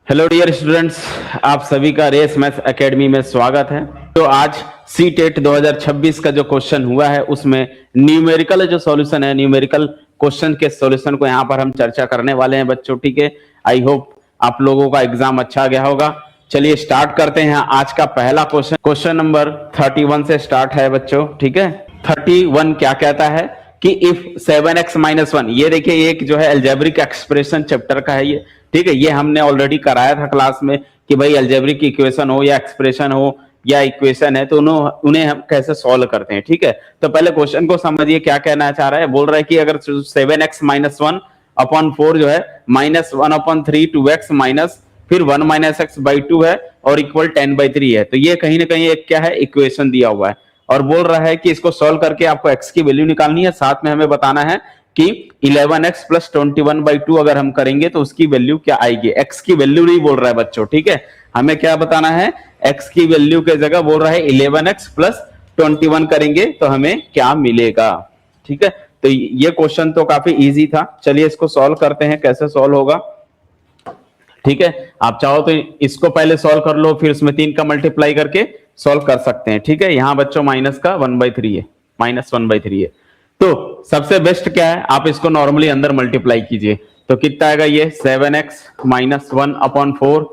Hello dear students, आप सभी का रेस मैथ एकेडमी में स्वागत है। तो आज सी टेट 2026 का जो क्वेश्चन हुआ है उसमें न्यूमेरिकल जो सॉल्यूशन है, न्यूमेरिकल क्वेश्चन के सॉल्यूशन को यहाँ पर हम चर्चा करने वाले हैं बच्चों। ठीक है, आई होप आप लोगों का एग्जाम अच्छा गया होगा। चलिए स्टार्ट करते हैं आज का पहला क्वेश्चन। क्वेश्चन नंबर 31 से स्टार्ट है बच्चों। ठीक है, 31 क्या कहता है कि इफ 7x-1, ये देखिए एक जो है अलजेब्रिक एक्सप्रेशन चैप्टर का है ये। ठीक है, ये हमने ऑलरेडी कराया था क्लास में कि भाई अलजेब्रिक इक्वेशन हो या एक्सप्रेशन हो या इक्वेशन है तो उन्हें हम कैसे सॉल्व करते हैं। ठीक है, तो पहले क्वेश्चन को समझिए क्या कहना चाह रहा है। बोल रहा है कि अगर 7x-1/4 जो है -1/3 2x माइनस फिर 1-x/2 है और इक्वल 10/3 है, तो ये कहीं ना कहीं एक क्या है, इक्वेशन दिया हुआ है और बोल रहा है कि इसको सॉल्व करके आपको x की वैल्यू निकालनी है। साथ में हमें बताना है कि 11x + 21/2 अगर हम करेंगे तो उसकी वैल्यू क्या आएगी। x की वैल्यू नहीं बोल रहा है बच्चों। ठीक है, हमें क्या बताना है, x की वैल्यू के जगह बोल रहा है 11x + 21 करेंगे तो हमें क्या मिलेगा। ठीक है, तो ये क्वेश्चन तो काफी इजी था। चलिए इसको सॉल्व करते हैं, कैसे सॉल्व होगा। ठीक है, आप चाहो तो इसको पहले सॉल्व कर लो, फिर उसमें 3 का मल्टीप्लाई करके सॉल्व कर सकते हैं। ठीक है, यहां बच्चों माइनस का 1/3 है, -1/3 है। तो सबसे बेस्ट क्या है, आप इसको नॉर्मली अंदर मल्टीप्लाई कीजिए तो कितना आएगा, ये 7x - 1/4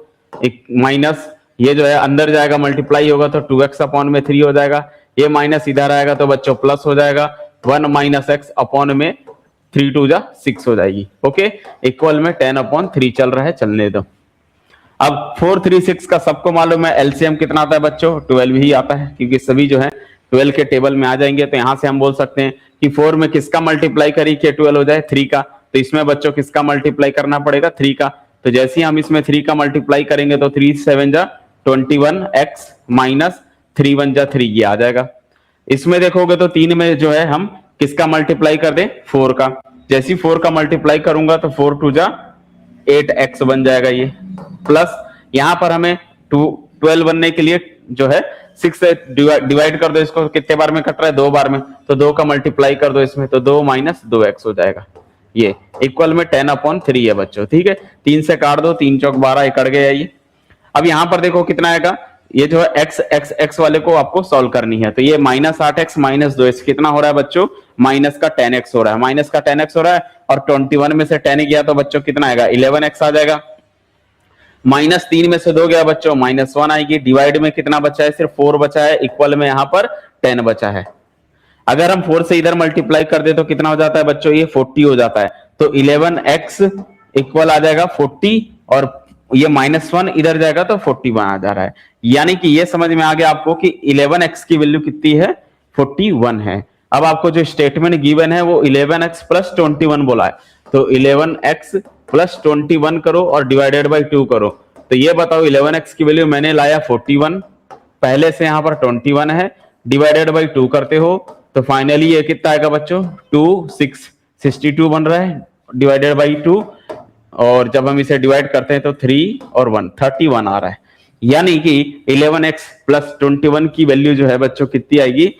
माइनस ये जो है अंदर जाएगा मल्टीप्लाई होगा तो 2x/3 हो जाएगा। ये माइनस इधर आएगा तो बच्चों प्लस हो जाएगा 1 - x/में 3 2 जा 6 हो जाएगी। ओके, इक्वल में 10/3 चल रहा है, चलने दो। अब 4 3 6 का सबको मालूम है, एलसीएम कितना आता है बच्चों, 12 ही आता है क्योंकि सभी जो है 12 के टेबल में आ जाएंगे। तो यहां से हम बोल सकते हैं कि 4 में किसका मल्टीप्लाई करी कि 12 हो जाए, 3 का। तो इसमें बच्चों किसका मल्टीप्लाई करना पड़ेगा, 3 का। तो जैसे ही हम इसमें 3 का मल्टीप्लाई करेंगे तो 3 7 जा 21x माइनस 3 1 जा 3 ये आ जाएगा। इसमें देखोगे तो 3 में जो है हम किसका मल्टीप्लाई कर दें, 4 का। जैसे ही 4 का मल्टीप्लाई करूंगा तो 4 2 जा 8x बन जाएगा ये, प्लस यहां पर हमें 12 बनने के लिए जो है 6 से डिवाइड कर दो इसको, कितने बार में कट रहा है, 2 बार में, तो 2 का मल्टीप्लाई कर दो इसमें तो 2 - 2x हो जाएगा। ये इक्वल में 10/3 है बच्चों। ठीक है, 3 से काट दो, 3 चौक 12 कट गया ये। अब यहां पर देखो कितना आएगा, ये जो है x वाले को आपको सॉल्व करनी है। तो ये -8x - 2x कितना हो रहा है बच्चों, माइनस का 10x हो रहा है, माइनस का 10x हो रहा है और 21 में से 10 गया तो बच्चों कितना आएगा, 11x आ जाएगा। -3 में से 2 गया बच्चों, -1 आएगी। डिवाइड में कितना बचा है, सिर्फ 4 बचा है, इक्वल में यहां पर 10 बचा है। अगर हम 4 से इधर मल्टीप्लाई कर दे तो कितना हो जाता है बच्चों, ये 40 हो जाता है। तो 11x इक्वल आ जाएगा 40 और ये -1 इधर जाएगा तो 41 आ जा रहा है। यानी कि ये समझ में आ गया आपको कि 11x की वैल्यू कितनी है, 41 है। अब आपको जो स्टेटमेंट गिवन है वो 11x + 21 बोला है, तो 11x + 21 करो और डिवाइडेड बाई 2 करो। तो ये बताओ 11x की वैल्यू मैंने लाया 41, पहले से यहां पर 21 है, डिवाइडेड बाई 2 करते हो तो फाइनली ये कितना आएगा बच्चों, 2 6 62 बन रहा है, डिवाइडेड बाई 2। और जब हम इसे डिवाइड करते हैं तो 3 और 1 31 आ रहा है। यानी कि 11x + 21 की वैल्यू जो है बच्चों कितनी आएगी,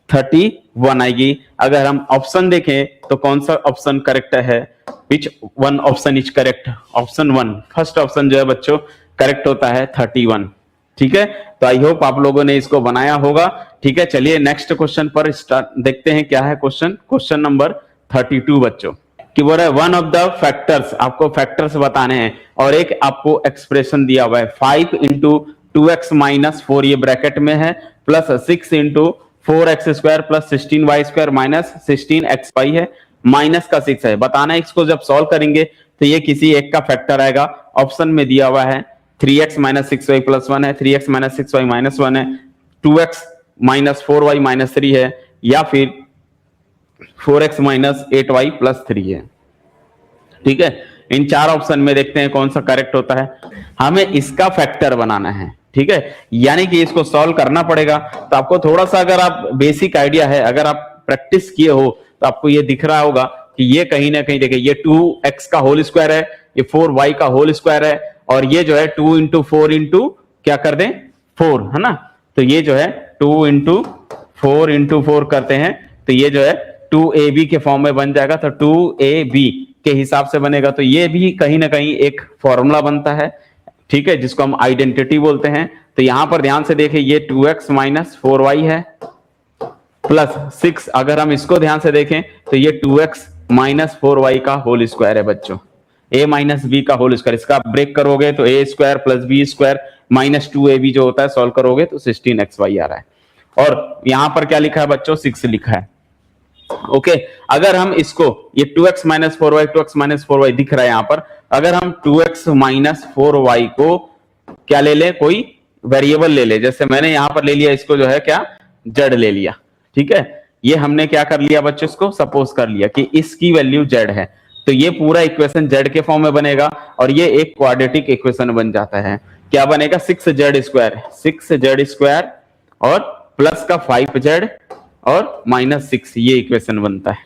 31 आएगी। अगर हम ऑप्शन देखें तो कौन सा ऑप्शन करेक्ट है, which one option is correct, option 1 first option जो है बच्चों करेक्ट होता है 31। ठीक है, तो आई होप आप लोगों ने इसको बनाया होगा। ठीक है, चलिए नेक्स्ट क्वेश्चन पर स्टार्ट देखते हैं क्या है क्वेश्चन नंबर 32 बच्चों कि बोल रहा है वन ऑफ द फैक्टर्स, आपको फैक्टर्स बताने हैं और एक आपको एक्सप्रेशन दिया हुआ है 5 × 2x - 4 ये ब्रैकेट में है, प्लस 6 × 4x² + 16y² - 16xy है, माइनस का 6 है। बताना है इसको जब सॉल्व करेंगे तो ये किसी एक का फैक्टर आएगा। ऑप्शन में दिया हुआ है 3x - 6y + 1 है, 3x - 6y - 1 है, 2x - 4y - 3 है, या फिर 4x - 8y + 3 है। ठीक है, इन 4 ऑप्शन में देखते हैं कौन सा करेक्ट होता है। हमें इसका फैक्टर बनाना है। ठीक है, यानी कि इसको सॉल्व करना पड़ेगा। तो आपको थोड़ा सा अगर आप बेसिक आइडिया है, अगर आप प्रैक्टिस किए हो तो आपको ये दिख रहा होगा कि ये कहीं ना कहीं देखिए ये 2x का होल स्क्वायर है, ये 4y का होल स्क्वायर है और ये जो है 2 × 4 × क्या कर दें 4 है ना। तो ये जो है 2 × 4 × 4 करते हैं तो ये जो है 2ab के फॉर्म में बन जाएगा। तो 2ab के हिसाब से बनेगा, तो ये भी कहीं ना कहीं एक फॉर्मूला बनता है। ठीक है, जिसको हम आइडेंटिटी बोलते हैं। तो यहां पर ध्यान से देखें, ये 2x माइनस 4y है प्लस 6। अगर हम इसको ध्यान से देखें तो ये 2x माइनस 4y का होल स्क्वायर है बच्चों, a माइनस बी का होल स्क्वायर। इसका ब्रेक करोगे तो a square plus b square minus 2ab जो होता है, सॉल्व करोगे तो 16xy आ रहा है। और यहां पर क्या लिखा है बच्चों, 6 लिखा है। ओके, अगर हम इसको, ये 2x minus 4y 2x minus 4y दिख रहा है यहां पर, अगर हम 2x माइनस 4y को क्या ले लें, कोई वेरिएबल ले ले, जैसे मैंने यहां पर ले लिया इसको जो है क्या, जेड ले लिया। ठीक है, ये हमने क्या कर लिया बच्चों, इसको सपोज कर लिया कि इसकी वैल्यू जेड है, तो ये पूरा इक्वेशन जेड के फॉर्म में बनेगा और ये एक क्वाड्रेटिक इक्वेशन बन जाता है। क्या बनेगा, 6z स्क्वायर, 6z स्क्वायर और प्लस का 5z और माइनस 6, ये इक्वेशन बनता है,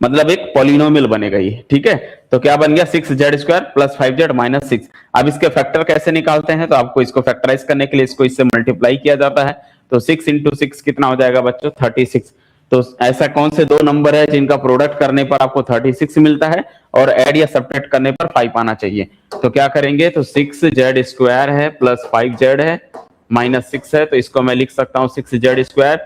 मतलब एक पॉलिनोमियल बनेगा ये। ठीक है, तो क्या बन गया, 6z square plus 5z minus 6। अब इसके फैक्टर कैसे निकालते हैं, तो आपको इसको फैक्टराइज करने के लिए इसको इससे मल्टीप्लाई किया जाता है। तो 6 इंटू 6 कितना हो जाएगा बच्चों, 36। तो ऐसा कौन से दो नंबर है जिनका प्रोडक्ट करने पर आपको 36 मिलता है और ऐड या सब्ट्रैक्ट करने पर 5 आना चाहिए। तो क्या करेंगे, तो 6z स्क्वायर है प्लस 5z है माइनस 6 है, तो इसको मैं लिख सकता हूँ 6z स्क्वायर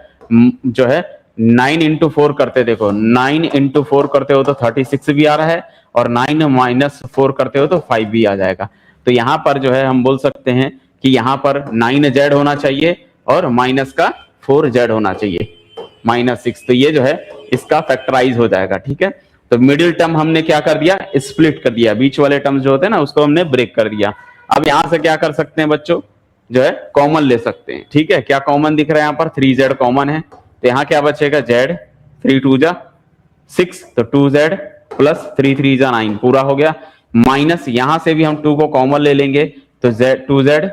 जो है 9 इंटू 4 करते, देखो 9 इंटू 4 करते हो तो 36 भी आ रहा है और 9 माइनस 4 करते हो तो 5 भी आ जाएगा। तो यहाँ पर जो है हम बोल सकते हैं कि यहाँ पर 9z होना चाहिए और माइनस का 4z होना चाहिए, माइनस 6। तो ये जो है इसका फैक्टराइज हो जाएगा। ठीक है, तो मिडिल टर्म हमने क्या कर दिया, स्प्लिट कर दिया, बीच वाले टर्म जो होते हैं ना उसको हमने ब्रेक कर दिया। अब यहां से क्या कर सकते हैं बच्चों, जो है कॉमन ले सकते हैं। ठीक है, क्या कॉमन दिख रहा है यहाँ पर, 3z कॉमन है, तो यहाँ क्या बचेगा, z, 3 2 जा 6, तो 2z प्लस 3 3 जा 9 पूरा हो गया। माइनस यहां से भी हम 2 को कॉमन ले लेंगे तो 2z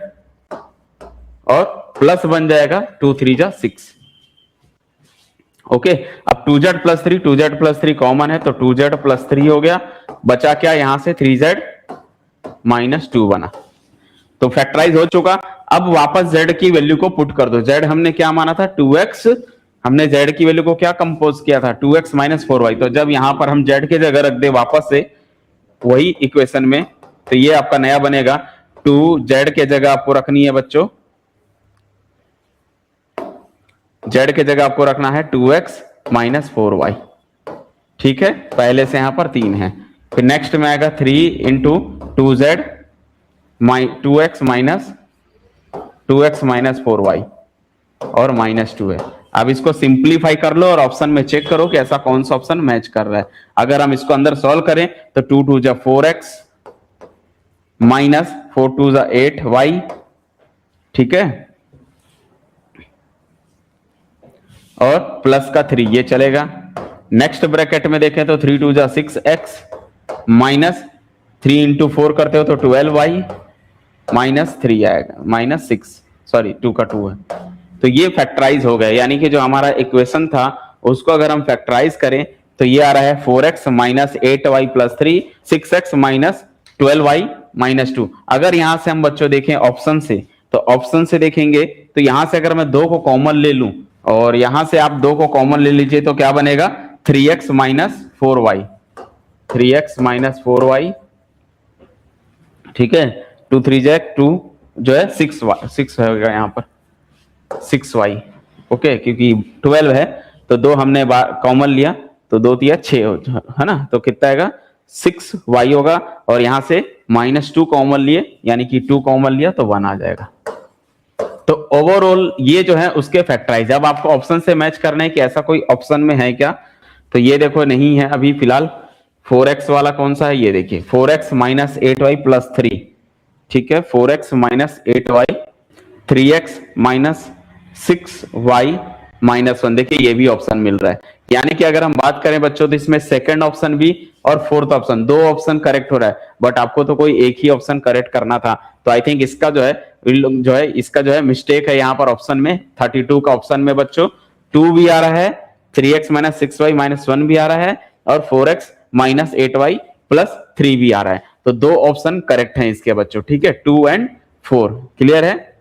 और प्लस बन जाएगा 2 3 जा 6। ओके, अब 2z plus 3, 2z plus 3 common है तो 2z प्लस 3 हो गया, बचा क्या यहां से 3z माइनस 2 बना, तो फैक्टराइज हो चुका। अब वापस z की वैल्यू को पुट कर दो, z हमने क्या माना था 2x, हमने z की वैल्यू को क्या कंपोज किया था 2x माइनस 4y। तो जब यहां पर हम z की जगह रख दे वापस से वही इक्वेशन में, तो ये आपका नया बनेगा 2z के जगह आपको रखनी है बच्चों, z के जगह आपको रखना है 2x माइनस 4y। ठीक है, पहले से यहां पर 3 है, फिर नेक्स्ट में आएगा 3 into 2z 2x minus 4y और माइनस 2 है। अब इसको सिंप्लीफाई कर लो और ऑप्शन में चेक करो कि ऐसा कौन सा ऑप्शन मैच कर रहा है। अगर हम इसको अंदर सॉल्व करें तो 2 2 जा 4x माइनस 4 2 जा 8y। ठीक है, और प्लस का 3 ये चलेगा। नेक्स्ट ब्रैकेट में देखें तो 3 2 जा 6x माइनस 3 इंटू 4 करते हो तो 12y माइनस 3 आएगा, माइनस 6, सॉरी 2 का 2 है। तो ये फैक्टराइज हो गया, यानी कि जो हमारा इक्वेशन था उसको अगर हम फैक्टराइज करें तो ये आ रहा है 4x minus 8y plus 3, 6x minus 12y minus 2। अगर यहां से हम बच्चों देखें ऑप्शन से, तो ऑप्शन से देखेंगे तो यहां से अगर मैं 2 को कॉमन ले लूं और यहां से आप 2 को कॉमन ले लीजिए तो क्या बनेगा 3x minus 4y, 3x minus 4y। ठीक है, 2 3 जैक 2 जो है 6 होगा यहाँ पर 6y। ओके, क्योंकि 12 है तो 2 हमने कॉमन लिया तो 2 तिया 6 है ना, तो कितना आएगा 6y होगा, और यहां से माइनस 2 कॉमन लिए यानी कि 2 कॉमन लिया तो 1 आ जाएगा। तो ओवरऑल ये जो है उसके फैक्टराइज। अब आपको ऑप्शन से मैच करना है कि ऐसा कोई ऑप्शन में है क्या, तो ये देखो नहीं है अभी फिलहाल। 4x वाला कौन सा है, ये देखिए 4x माइनस 8y प्लस 3। ठीक है, 4x minus 8y, 3x minus 6y minus 1, देखिए ये भी ऑप्शन मिल रहा है। यानी कि अगर हम बात करें बच्चों तो इसमें सेकंड ऑप्शन भी और फोर्थ ऑप्शन, 2 ऑप्शन करेक्ट हो रहा है, बट आपको तो कोई एक ही ऑप्शन करेक्ट करना था। तो आई थिंक इसका जो है मिस्टेक है यहाँ पर ऑप्शन में, 32 का ऑप्शन में बच्चों 2 भी आ रहा है, 3x माइनस 6y माइनस 1 भी आ रहा है और 4x माइनस 8y प्लस 3 भी आ रहा है। तो 2 ऑप्शन करेक्ट हैं इसके बच्चों। ठीक है, 2 और 4 क्लियर है।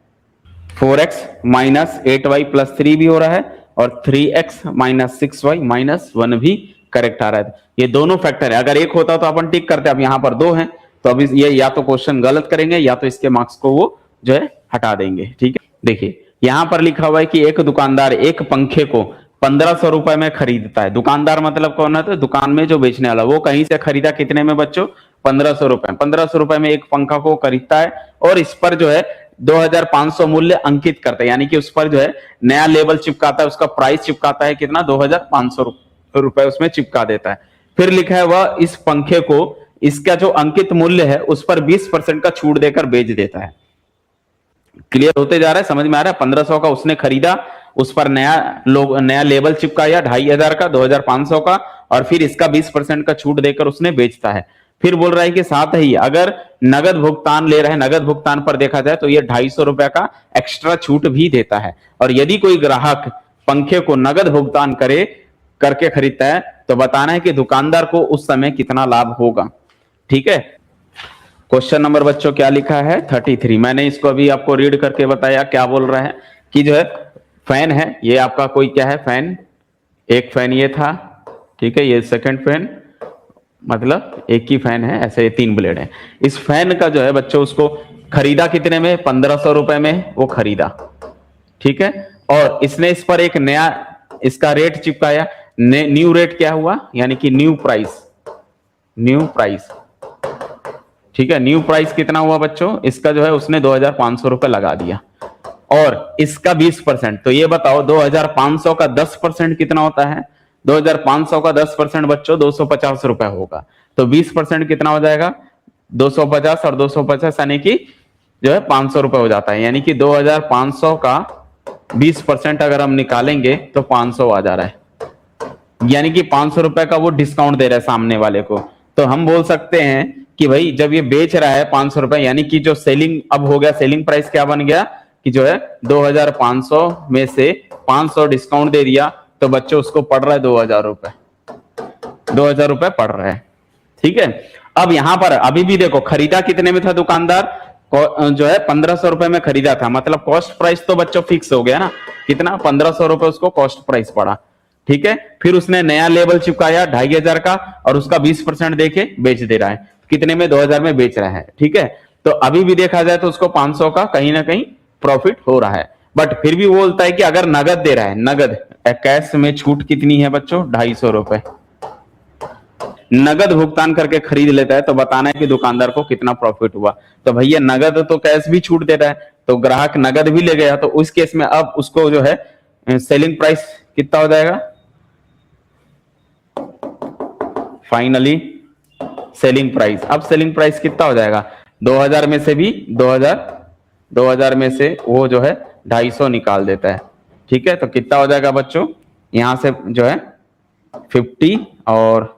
4x माइनस 8y प्लस 3 भी हो रहा है और 3x माइनस 6y माइनस 1 भी करेक्ट आ रहा है। ये दोनों फैक्टर है, अगर एक होता तो अपन टिक करते, अब यहाँ पर 2 हैं तो अब ये या तो क्वेश्चन गलत करेंगे या तो इसके मार्क्स को वो जो है हटा देंगे। ठीक है, देखिए यहां पर लिखा हुआ है कि एक दुकानदार एक पंखे को 1500 रुपए में खरीदता है। दुकानदार मतलब कौन है? तो दुकान में जो बेचने वाला, वो कहीं से खरीदा कितने में बच्चों? 1500 रुपए। 1500 रुपए में एक पंखा को खरीदता है और इस पर जो है 2500 मूल्य अंकित करता है, यानी कि उस पर जो है नया लेबल चिपकाता है, उसका प्राइस चिपकाता है कितना? 2500 रुपए उसमें चिपका देता है। फिर लिखा है वह इस पंखे को इसका जो अंकित मूल्य है उस पर 20% का छूट देकर बेच देता है। क्लियर होते जा रहा है, समझ में आ रहा है? 1500 का उसने खरीदा, उस पर नया लेबल चिपकाया 2500 का, 2500 का, और फिर इसका 20% का छूट देकर उसने बेचता है। फिर बोल रहा है कि साथ ही अगर नगद भुगतान ले रहे हैं, नगद भुगतान पर देखा जाए तो ये 250 रुपए का एक्स्ट्रा छूट भी देता है। और यदि कोई ग्राहक पंखे को नगद भुगतान करके खरीदता है तो बताना है कि दुकानदार को उस समय कितना लाभ होगा। ठीक है, क्वेश्चन नंबर बच्चों क्या लिखा है? 33। मैंने इसको अभी आपको रीड करके बताया। क्या बोल रहा है कि जो है फैन है, ये आपका कोई क्या है? फैन। एक फैन ये था, ठीक है, ये सेकंड फैन, मतलब एक ही फैन है, ऐसे 3 ब्लेड है। इस फैन का जो है बच्चों उसको खरीदा कितने में? 1500 रुपए में वो खरीदा। ठीक है, और इसने इस पर एक नया इसका रेट चिपकाया। न्यू रेट क्या हुआ? यानी कि न्यू प्राइस। ठीक है, न्यू प्राइस कितना हुआ बच्चों? इसका जो है उसने 2500 रुपए लगा दिया और इसका 20%। तो ये बताओ 2500 का 10% कितना होता है? 2500 का 10% बच्चों 250 रुपए होगा। तो 20% कितना हो जाएगा? 250 और 250 यानी कि जो है 500 रुपए हो जाता है। यानी कि 2500 का 20% अगर हम निकालेंगे तो 500 आ जा रहा है। यानी कि 500 रुपए का वो डिस्काउंट दे रहा है सामने वाले को। तो हम बोल सकते हैं कि भाई जब ये बेच रहा है 500 रुपए, यानी कि जो सेलिंग अब हो गया, सेलिंग प्राइस क्या बन गया कि जो है 2500 में से 500 डिस्काउंट दे दिया, तो बच्चों उसको पड़ रहा है 2000 रुपए। 2000 रुपए पड़ रहा है। ठीक है, अब यहां पर अभी भी देखो खरीदा कितने में था दुकानदार? जो है 1500 रुपए में खरीदा था, मतलब कॉस्ट प्राइस तो बच्चों फिक्स हो गया ना, कितना? 1500 रुपए उसको कॉस्ट प्राइस पड़ा। ठीक है, फिर उसने नया लेबल चिपकाया 2500 का और उसका 20% देके बेच दे रहा है। कितने में? 2000 में बेच रहा है। ठीक है, तो अभी भी देखा जाए तो उसको 500 का कहीं ना कहीं प्रॉफिट हो रहा है। बट फिर भी बोलता है कि अगर नगद दे रहा है, नगद कैश में छूट कितनी है बच्चों? 250 रुपए। नगद भुगतान करके खरीद लेता है तो बताना है कि दुकानदार को कितना प्रॉफिट हुआ। तो भैया नगद तो कैश भी छूट दे रहा है, तो ग्राहक नगद भी ले गया, तो उस केस में अब उसको जो है सेलिंग प्राइस कितना हो जाएगा? फाइनली सेलिंग प्राइस, अब सेलिंग प्राइस कितना हो जाएगा? 2000 में से भी 2000 में से वो जो है 250 निकाल देता है। ठीक है, तो कितना हो जाएगा बच्चों? यहां से जो है 50 और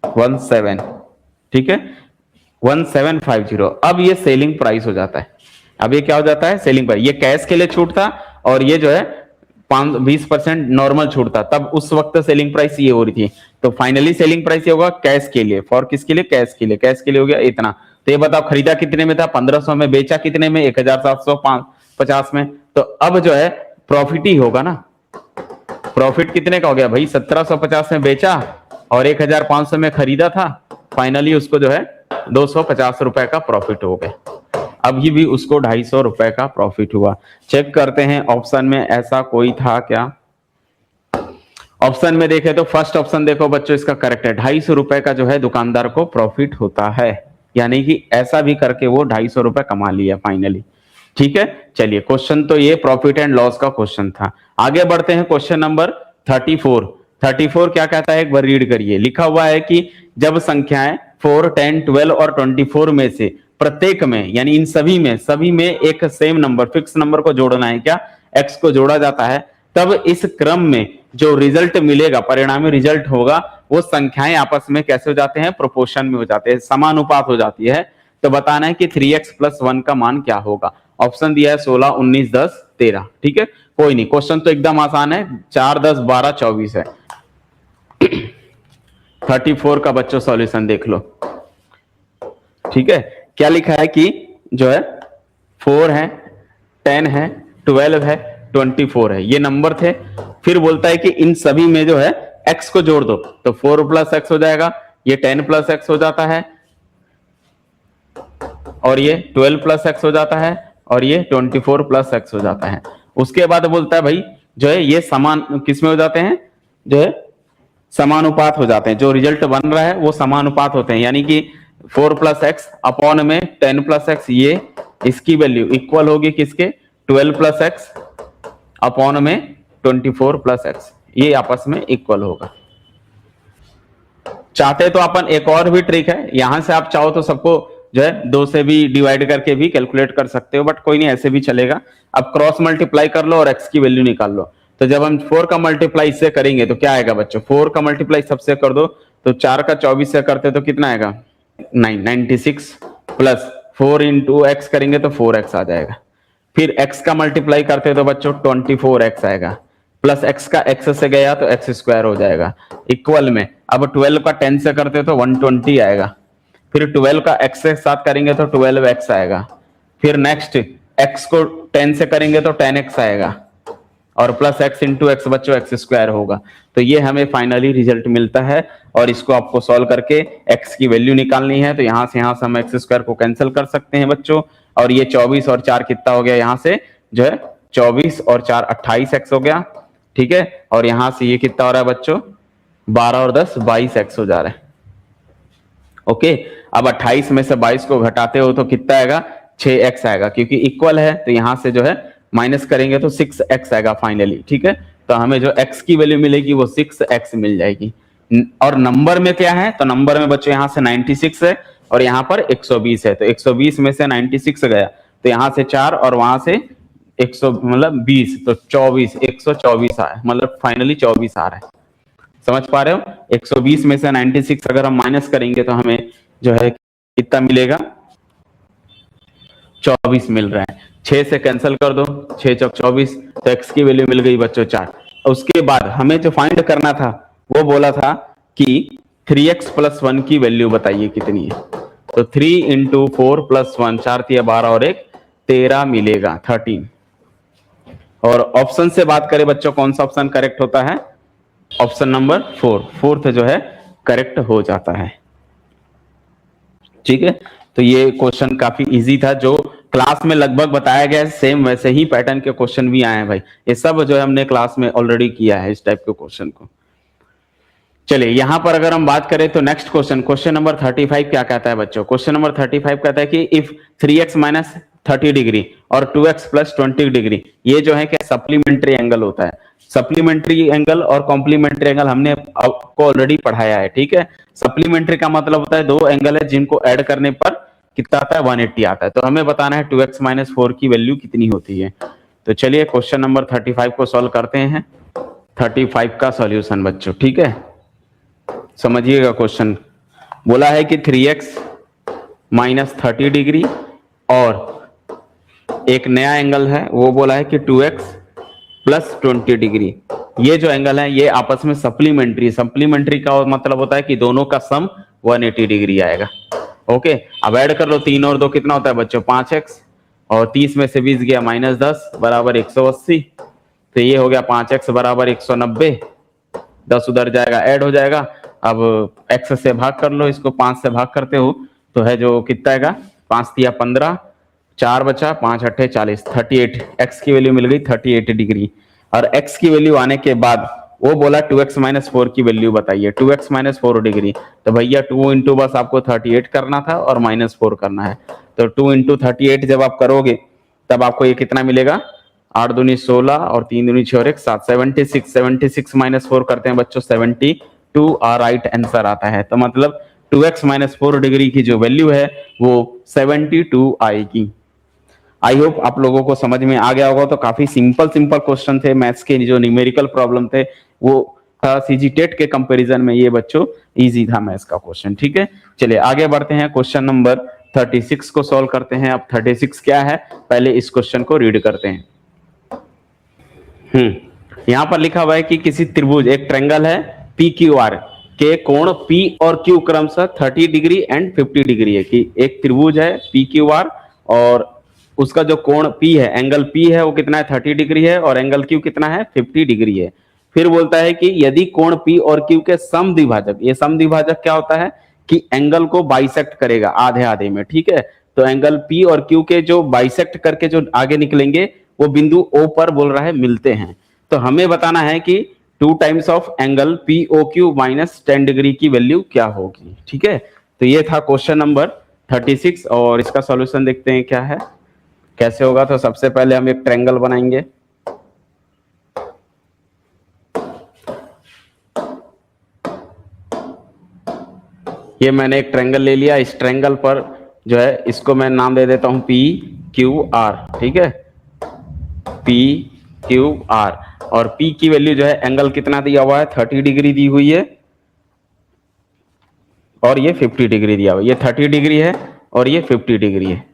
17, ठीक है, 1750। अब ये सेलिंग प्राइस हो जाता है। अब ये क्या हो जाता है? Selling price. ये कैश के लिए छूट था और ये जो है 20% नॉर्मल छूट था, तब उस वक्त सेलिंग प्राइस ये हो रही थी। तो फाइनली सेलिंग प्राइस ये होगा कैश के लिए। फॉर किसके लिए? कैश के लिए। कैश के लिए हो गया इतना। तो ये बताओ खरीदा कितने में था? 1500 में। बेचा कितने में? 1750 में। तो अब जो है प्रॉफिट ही होगा ना। प्रॉफिट कितने का हो गया भाई? 1750 में बेचा और 1500 में खरीदा था। फाइनली उसको जो है 250 रुपए का प्रॉफिट हो गया। अभी भी उसको 250 रुपए का प्रॉफिट हुआ। चेक करते हैं ऑप्शन में ऐसा कोई था क्या। ऑप्शन में देखें तो फर्स्ट ऑप्शन देखो बच्चों, इसका करेक्ट है। 250 रुपए का जो है दुकानदार को प्रॉफिट होता है, यानी कि ऐसा भी करके वो 250 रुपए कमा लिया फाइनली। ठीक है, चलिए क्वेश्चन तो ये प्रॉफिट एंड लॉस का क्वेश्चन था। आगे बढ़ते हैं क्वेश्चन नंबर 34। 34 क्या कहता है एक बार रीड करिए। लिखा हुआ है कि जब संख्याएं 4, 10, 12 और 24 में से प्रत्येक में, यानी इन सभी में एक सेम नंबर, फिक्स नंबर को जोड़ना है, क्या एक्स को जोड़ा जाता है, तब इस क्रम में जो रिजल्ट मिलेगा, परिणामी रिजल्ट होगा, वो संख्याएं आपस में कैसे हो जाते हैं? प्रोपोर्शन में हो जाते हैं, समानुपात हो जाती है। तो बताना है कि 3x + 1 का मान क्या होगा। ऑप्शन दिया है 16, 19, 10, 13। ठीक है, कोई नहीं, क्वेश्चन तो एकदम आसान है। 4, 10, 12, 24 है। 34 का बच्चों सॉल्यूशन देख लो। ठीक है, क्या लिखा है कि जो है 4 है, 10 है, 12 है, 24 है, ये नंबर थे। फिर बोलता है कि इन सभी में जो है x को जोड़ दो, तो 4 + x हो जाएगा, ये 10 + x हो जाता है, और ये 12 प्लस एक्स हो जाता है और ये 24 प्लस एक्स हो जाता है। उसके बाद बोलता है भाई जो है ये समान किस में हो जाते हैं, जो है समानुपात हो जाते हैं, जो रिजल्ट बन रहा है वो समानुपात होते हैं, यानी कि 4 प्लस एक्स अपॉन में 10 प्लस एक्स, ये इसकी वैल्यू इक्वल होगी किसके, 12 प्लस एक्स अपॉन में 24 प्लस एक्स, ये आपस में इक्वल होगा। चाहते तो अपन एक और भी ट्रिक है, यहां से आप चाहो तो सबको जो है 2 से भी डिवाइड करके भी कैलकुलेट कर सकते हो, बट कोई नहीं ऐसे भी चलेगा। अब क्रॉस मल्टीप्लाई कर लो और एक्स की वैल्यू निकाल लो। तो जब हम 4 का मल्टीप्लाई इससे करेंगे तो क्या आएगा बच्चों, 4 का मल्टीप्लाई सबसे कर दो तो 4 का 24 से करते तो कितना आएगा 96 प्लस 4 इंटू एक्स करेंगे तो 4x आ जाएगा। फिर x का मल्टीप्लाई करते तो बच्चों 24x आएगा, प्लस x का x से गया तो x स्क्वायर हो जाएगा इक्वल में। अब 12 का 10 से करते तो 120 आएगा, फिर 12 का x के साथ करेंगे तो 12x आएगा, फिर नेक्स्ट x को 10 से करेंगे तो 10x आएगा और प्लस x इंटू एक्स बच्चों x स्क्वायर होगा। तो ये हमें फाइनली रिजल्ट मिलता है और इसको आपको सॉल्व करके x की वैल्यू निकालनी है। तो यहां से हम x स्क्वायर को कैंसिल कर सकते हैं बच्चों, और ये 24 और 4 कितना हो गया, यहाँ से जो है 24 और 4 28x हो गया, ठीक है। और यहां से ये कितना हो रहा है बच्चों 12 और 10 22x हो जा रहा है। ओके, अब 28 में से 22 को घटाते हो तो कितना आएगा 6x आएगा, क्योंकि इक्वल है तो यहां से जो है माइनस करेंगे तो 6x आएगा फाइनली, ठीक है। तो हमें जो x की वैल्यू मिलेगी वो 6x मिल जाएगी। और नंबर में क्या है, तो नंबर में बच्चों यहाँ से 96 है और यहाँ पर 120 है, तो 120 में से 96 गया तो यहाँ से 4 और वहां से 100 मतलब 20, तो 24 124 आया, मतलब फाइनली 24 आ रहा है। समझ पा रहे हो, 120 में से 96 अगर हम माइनस करेंगे तो हमें जो है कितना मिलेगा 24 मिल रहा है। 6 से कैंसिल कर दो, 6 चौक 24, तो x की वैल्यू मिल गई बच्चों 4। उसके बाद हमें जो फाइंड करना था वो बोला था कि 3x प्लस 1 की वैल्यू बताइए कितनी है। तो 3 इंटू 4 प्लस 1, 4 3 12 और 1 13 मिलेगा 13। और ऑप्शन से बात करें बच्चों कौन सा ऑप्शन करेक्ट होता है, ऑप्शन नंबर 4, फोर्थ जो है करेक्ट हो जाता है, ठीक है। तो ये क्वेश्चन काफी इजी था, जो क्लास में लगभग बताया गया है सेम वैसे ही पैटर्न के क्वेश्चन भी आए हैं भाई। ये सब जो है हमने क्लास में ऑलरेडी किया है इस टाइप के क्वेश्चन को। चलिए यहां पर अगर हम बात करें तो नेक्स्ट क्वेश्चन नंबर 35 क्या कहता है बच्चों, क्वेश्चन नंबर 35 कहता है कि इफ 3x माइनस 30 डिग्री और 2x प्लस 20 डिग्री, ये जो है क्या सप्लीमेंट्री एंगल होता है। सप्लीमेंट्री एंगल और कॉम्प्लीमेंट्री एंगल हमने आपको ऑलरेडी पढ़ाया है, ठीक है। सप्लीमेंट्री का मतलब होता है दो एंगल है जिनको ऐड करने पर कितना आता है 180 आता है। तो हमें बताना है 2x माइनस 4 की वैल्यू कितनी होती है। तो चलिए क्वेश्चन नंबर 35 को सॉल्व करते हैं। 35 का सॉल्यूशन बच्चों, ठीक है, समझिएगा। क्वेश्चन बोला है कि 3x माइनस 30 डिग्री और एक नया एंगल है वो बोला है कि 2x प्लस 20 डिग्री। ये जो एंगल है ये आपस में सप्लीमेंट्री का मतलब होता है कि दोनों का सम 180 डिग्री आएगा। ओके, अब ऐड कर लो 3 और 2 कितना होता है बच्चों 5x, और 30 में से 20 गया माइनस 10 बराबर 180, तो ये हो गया 5x बराबर 190, 10 उधर जाएगा ऐड हो जाएगा। अब x से भाग कर लो, इसको 5 से भाग करते हो तो है जो कितना आएगा 5 तिया 15, 4 बचा 5 अट्ठे 40, 38, x की वैल्यू मिल गई 38 डिग्री। और x की वैल्यू आने के बाद वो बोला 2x माइनस 4 की वैल्यू बताइए, 2x माइनस 4 डिग्री। तो भैया 2 इंटू बस आपको 38 करना था और माइनस 4 करना है। तो 2 इंटू 38 जब आप करोगे तब आपको ये कितना मिलेगा 8 दूनी 16 और 3 दूनी 6 और 1 7, 76 माइनस 4 करते हैं बच्चों 72 और राइट आंसर आता है। तो मतलब 2x माइनस 4 डिग्री की जो वैल्यू है वो 72 आएगी। आई होप आप लोगों को समझ में आ गया होगा। तो काफी सिंपल क्वेश्चन थे, मैथ्स के जो न्यूमेरिकल प्रॉब्लम थे वो था सीजी टेट के कंपैरिजन में ये बच्चों इजी था मैथ्स का क्वेश्चन, ठीक है। चलिए आगे बढ़ते हैं, क्वेश्चन नंबर 36 को सॉल्व करते हैं। अब 36 क्या है पहले इस क्वेश्चन को रीड करते हैं। यहाँ पर लिखा हुआ है कि किसी त्रिभुज एक ट्रायंगल है PQR के कोण P और Q क्रमशः 30 डिग्री एंड 50 डिग्री है। कि एक त्रिभुज है PQR और उसका जो कोण P है, एंगल P है वो कितना है 30 डिग्री है और एंगल Q कितना है 50 डिग्री है। फिर बोलता है कि यदि कोण P और Q के समद्विभाजक, ये समद्विभाजक क्या होता है कि एंगल को बाइसेक्ट करेगा आधे आधे में, ठीक है। तो एंगल पी और क्यू के जो बाइसेक्ट करके जो आगे निकलेंगे वो बिंदु ओ पर बोल रहा है मिलते हैं। तो हमें बताना है कि 2 times of angle P O Q minus 10 degree की वैल्यू क्या होगी। ठीक है, तो ये था क्वेश्चन नंबर 36 और इसका सॉल्यूशन देखते हैं क्या है, कैसे होगा। तो सबसे पहले हम एक ट्रायंगल बनाएंगे। ये मैंने एक ट्रायंगल ले लिया, इस ट्रायंगल पर जो है इसको मैं नाम दे देता हूं पी क्यू आर। ठीक है, पी क्यू आर, और पी की वैल्यू जो है एंगल कितना दिया हुआ है 30 डिग्री दी हुई है और ये 50 डिग्री दिया हुआ है। ये 30 डिग्री है और ये 50 डिग्री है।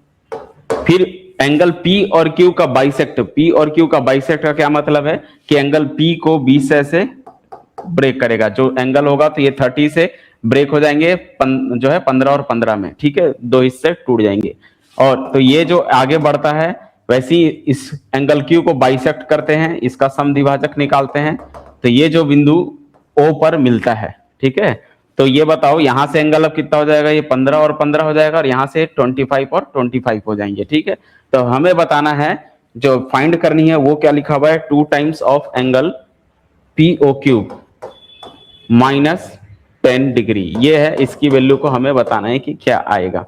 फिर एंगल P और Q का बाइसेक्ट, P और Q का बाइसेक्ट का क्या मतलब है कि एंगल P को 20 से ब्रेक करेगा। जो एंगल होगा तो ये 30 से ब्रेक हो जाएंगे जो है 15 और 15 में। ठीक है, दो हिस्से टूट जाएंगे। और तो ये जो आगे बढ़ता है वैसे ही इस एंगल Q को बाइसेक्ट करते हैं, इसका समद्विभाजक निकालते हैं, तो ये जो बिंदु O पर मिलता है। ठीक है, तो ये बताओ यहां से एंगल अब कितना हो जाएगा, ये 15 और 15 हो जाएगा और यहां से 25 और 25 हो जाएंगे। ठीक है, तो हमें बताना है, जो फाइंड करनी है वो क्या लिखा हुआ है, 2 times of angle P O Q minus 10 degree. ये है, इसकी वैल्यू को हमें बताना है कि क्या आएगा।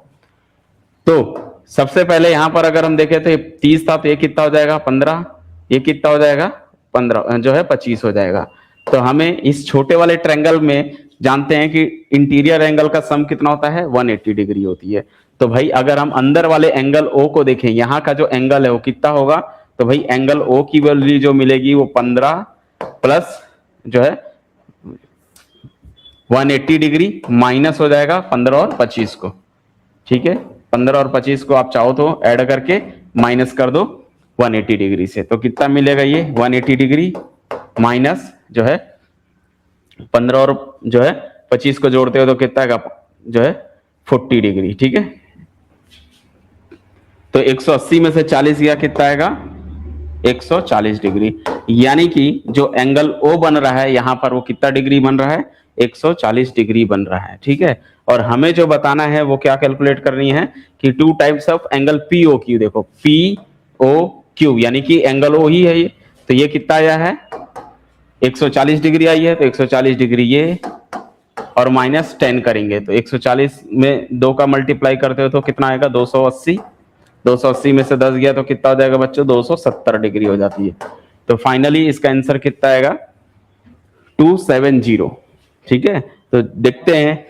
तो सबसे पहले यहां पर अगर हम देखें तो 30 था, तो ये कितना हो जाएगा 15, ये कितना हो जाएगा 15 जो है 25 हो जाएगा। तो हमें इस छोटे वाले ट्रायंगल में जानते हैं कि इंटीरियर एंगल का सम कितना होता है 180 डिग्री होती है। तो भाई अगर हम अंदर वाले एंगल ओ को देखें, यहाँ का जो एंगल है वो कितना होगा, तो भाई एंगल ओ की वैल्यू जो मिलेगी वो 15 प्लस जो है 180 डिग्री माइनस हो जाएगा 15 और 25 को। ठीक है, 15 और 25 को आप चाहो तो ऐड करके माइनस कर दो 180 डिग्री से, तो कितना मिलेगा ये 180 डिग्री माइनस जो है 15 और जो है 25 को जोड़ते हो तो कितना का जो है 40 डिग्री। ठीक है, तो 180 में से 40 गया, कितना आएगा 140 डिग्री। यानी कि जो एंगल O बन रहा है यहां पर वो कितना डिग्री बन रहा है 140 डिग्री बन रहा है। ठीक है, और हमें जो बताना है वो क्या कैलकुलेट करनी है कि 2 टाइप्स ऑफ एंगल POQ। देखो POQ यानी कि एंगल O ही है ये, तो ये कितना आया है 140 डिग्री आई है, तो 140 डिग्री ये और माइनस 10 करेंगे तो 140 में 2 का मल्टीप्लाई करते हो तो कितना आएगा 280, 280 में से 10 गया तो कितना हो जाएगा बच्चों 270 डिग्री हो जाती है। तो फाइनली इसका आंसर कितना आएगा 270। ठीक है, तो देखते हैं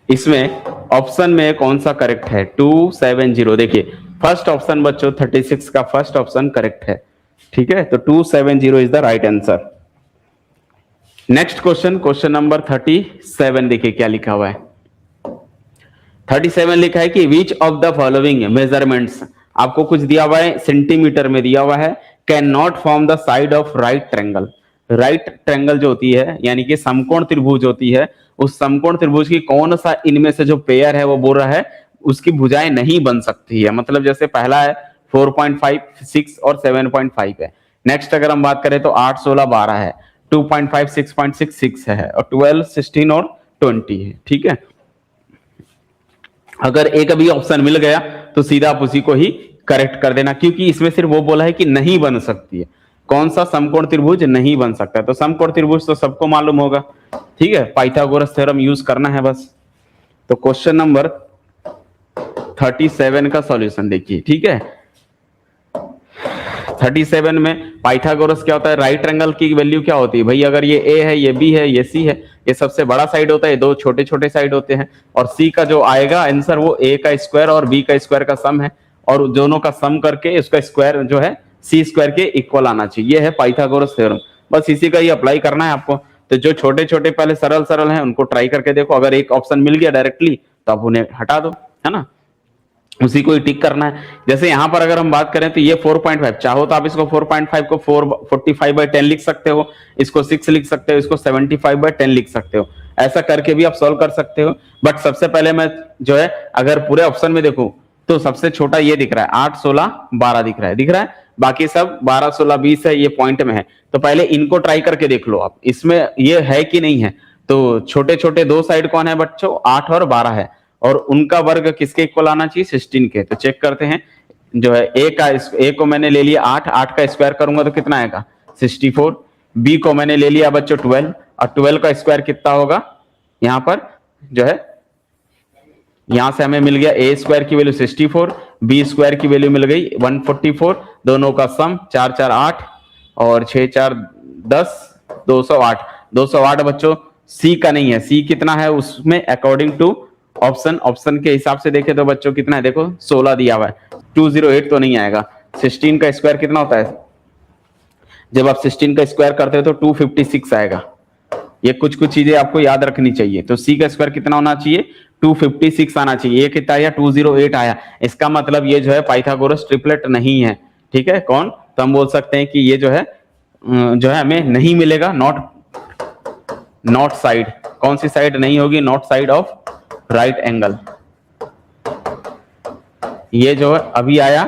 इसमें ऑप्शन में कौन सा करेक्ट है 270। देखिए फर्स्ट ऑप्शन बच्चों 36 का फर्स्ट ऑप्शन करेक्ट है। ठीक है, तो 270 is the right answer. Next question, question number 37 देखिए क्या लिखा हुआ है। 37 लिखा है कि which of the following measurements, आपको कुछ दिया हुआ है सेंटीमीटर में दिया हुआ है, can not form the side of right triangle. Right triangle जो होती है यानी कि समकोण त्रिभुज होती है, उस समकोण त्रिभुज की कौन सा इनमें से जो पेयर है वो बोल रहा है उसकी भुजाएं नहीं बन सकती है। मतलब जैसे पहला है 4.5, 6 और 7.5 है। नेक्स्ट अगर हम बात करें तो 8, 16, 12 है, 2.5, 6.6, 6 है और 12, 16 और 20 है। ठीक है, अगर एक भी ऑप्शन मिल गया तो सीधा आप उसी को ही करेक्ट कर देना, क्योंकि इसमें सिर्फ वो बोला है कि नहीं बन सकती है। कौन सा समकोण त्रिभुज नहीं बन सकता, तो समकोण त्रिभुज तो सबको मालूम होगा। ठीक है, पाइथागोरस थ्योरम यूज करना है बस। तो क्वेश्चन नंबर 37 का सॉल्यूशन देखिए। ठीक है, 37 में पाइथागोरस क्या होता है, राइट ट्रायंगल की वैल्यू क्या होती है भाई, अगर ये A है, ये B है, ये C है, ये सबसे बड़ा साइड होता है, दो छोटे छोटे साइड होते हैं, और C का जो आएगा आंसर वो A का स्क्वायर और B का स्क्वायर का सम है, और दोनों का सम करके उसका स्क्वायर जो है C स्क्वायर के इक्वल आना चाहिए। ये है पाइथागोरस थ्योरम, बस इसी का ही अप्लाई करना है आपको। तो जो छोटे छोटे पहले सरल सरल हैं उनको ट्राई करके देखो, अगर एक ऑप्शन मिल गया डायरेक्टली तो आप उन्हें हटा दो, है ना, उसी को ही टिक करना है। जैसे यहां पर अगर हम बात करें तो ये 4.5, चाहो तो आप इसको 4.5 को 45/10 लिख सकते हो, इसको 6 लिख सकते हो, इसको 75/10 लिख सकते हो, ऐसा करके भी आप सॉल्व कर सकते हो। बट सबसे पहले मैं जो है अगर पूरे ऑप्शन में देखूं तो सबसे छोटा ये दिख रहा है 8, 16, 12 दिख रहा है, बाकी सब 12, 16, 20 है, ये पॉइंट में है। तो पहले इनको ट्राई करके देख लो आप, इसमें ये है कि नहीं है। तो छोटे छोटे दो साइड कौन है बच्चों 8 और 12 है, और उनका वर्ग किसके इक्वल आना चाहिए, 16 के। तो चेक करते हैं, जो है ए को मैंने ले लिया 8, 8 का स्क्वायर करूंगा तो कितना आएगा 64। बी को मैंने ले लिया बच्चों 12, और 12 का स्क्वायर कितना होगा, यहाँ पर जो है यहां से हमें मिल गया ए स्क्वायर की वैल्यू 64, बी स्क्वायर की वैल्यू मिल गई 144, दोनों का सम 4 4 8 और 6 4 10, 208। 208 बच्चों सी का नहीं है, सी कितना है उसमें अकॉर्डिंग टू ऑप्शन के हिसाब से देखे तो बच्चों कितना है, देखो 16 दिया हुआ है, 208 तो नहीं आएगा। 16 का स्क्वायर कितना होता है, जब आप 16 का स्क्वायर करते हो तो 256 आएगा। ये कुछ कुछ चीजें आपको याद रखनी चाहिए। तो सी का स्क्वायर कितना होना चाहिए, 256 आना चाहिए। ये कितना आया, 208 आया। इसका मतलब ये जो है पाइथागोरस ट्रिपलेट नहीं है, ठीक है। कौन, तो हम बोल सकते हैं कि ये जो है हमें नहीं मिलेगा, नॉट साइड। कौन सी साइड नहीं होगी, not side of right angle. ये जो है अभी आया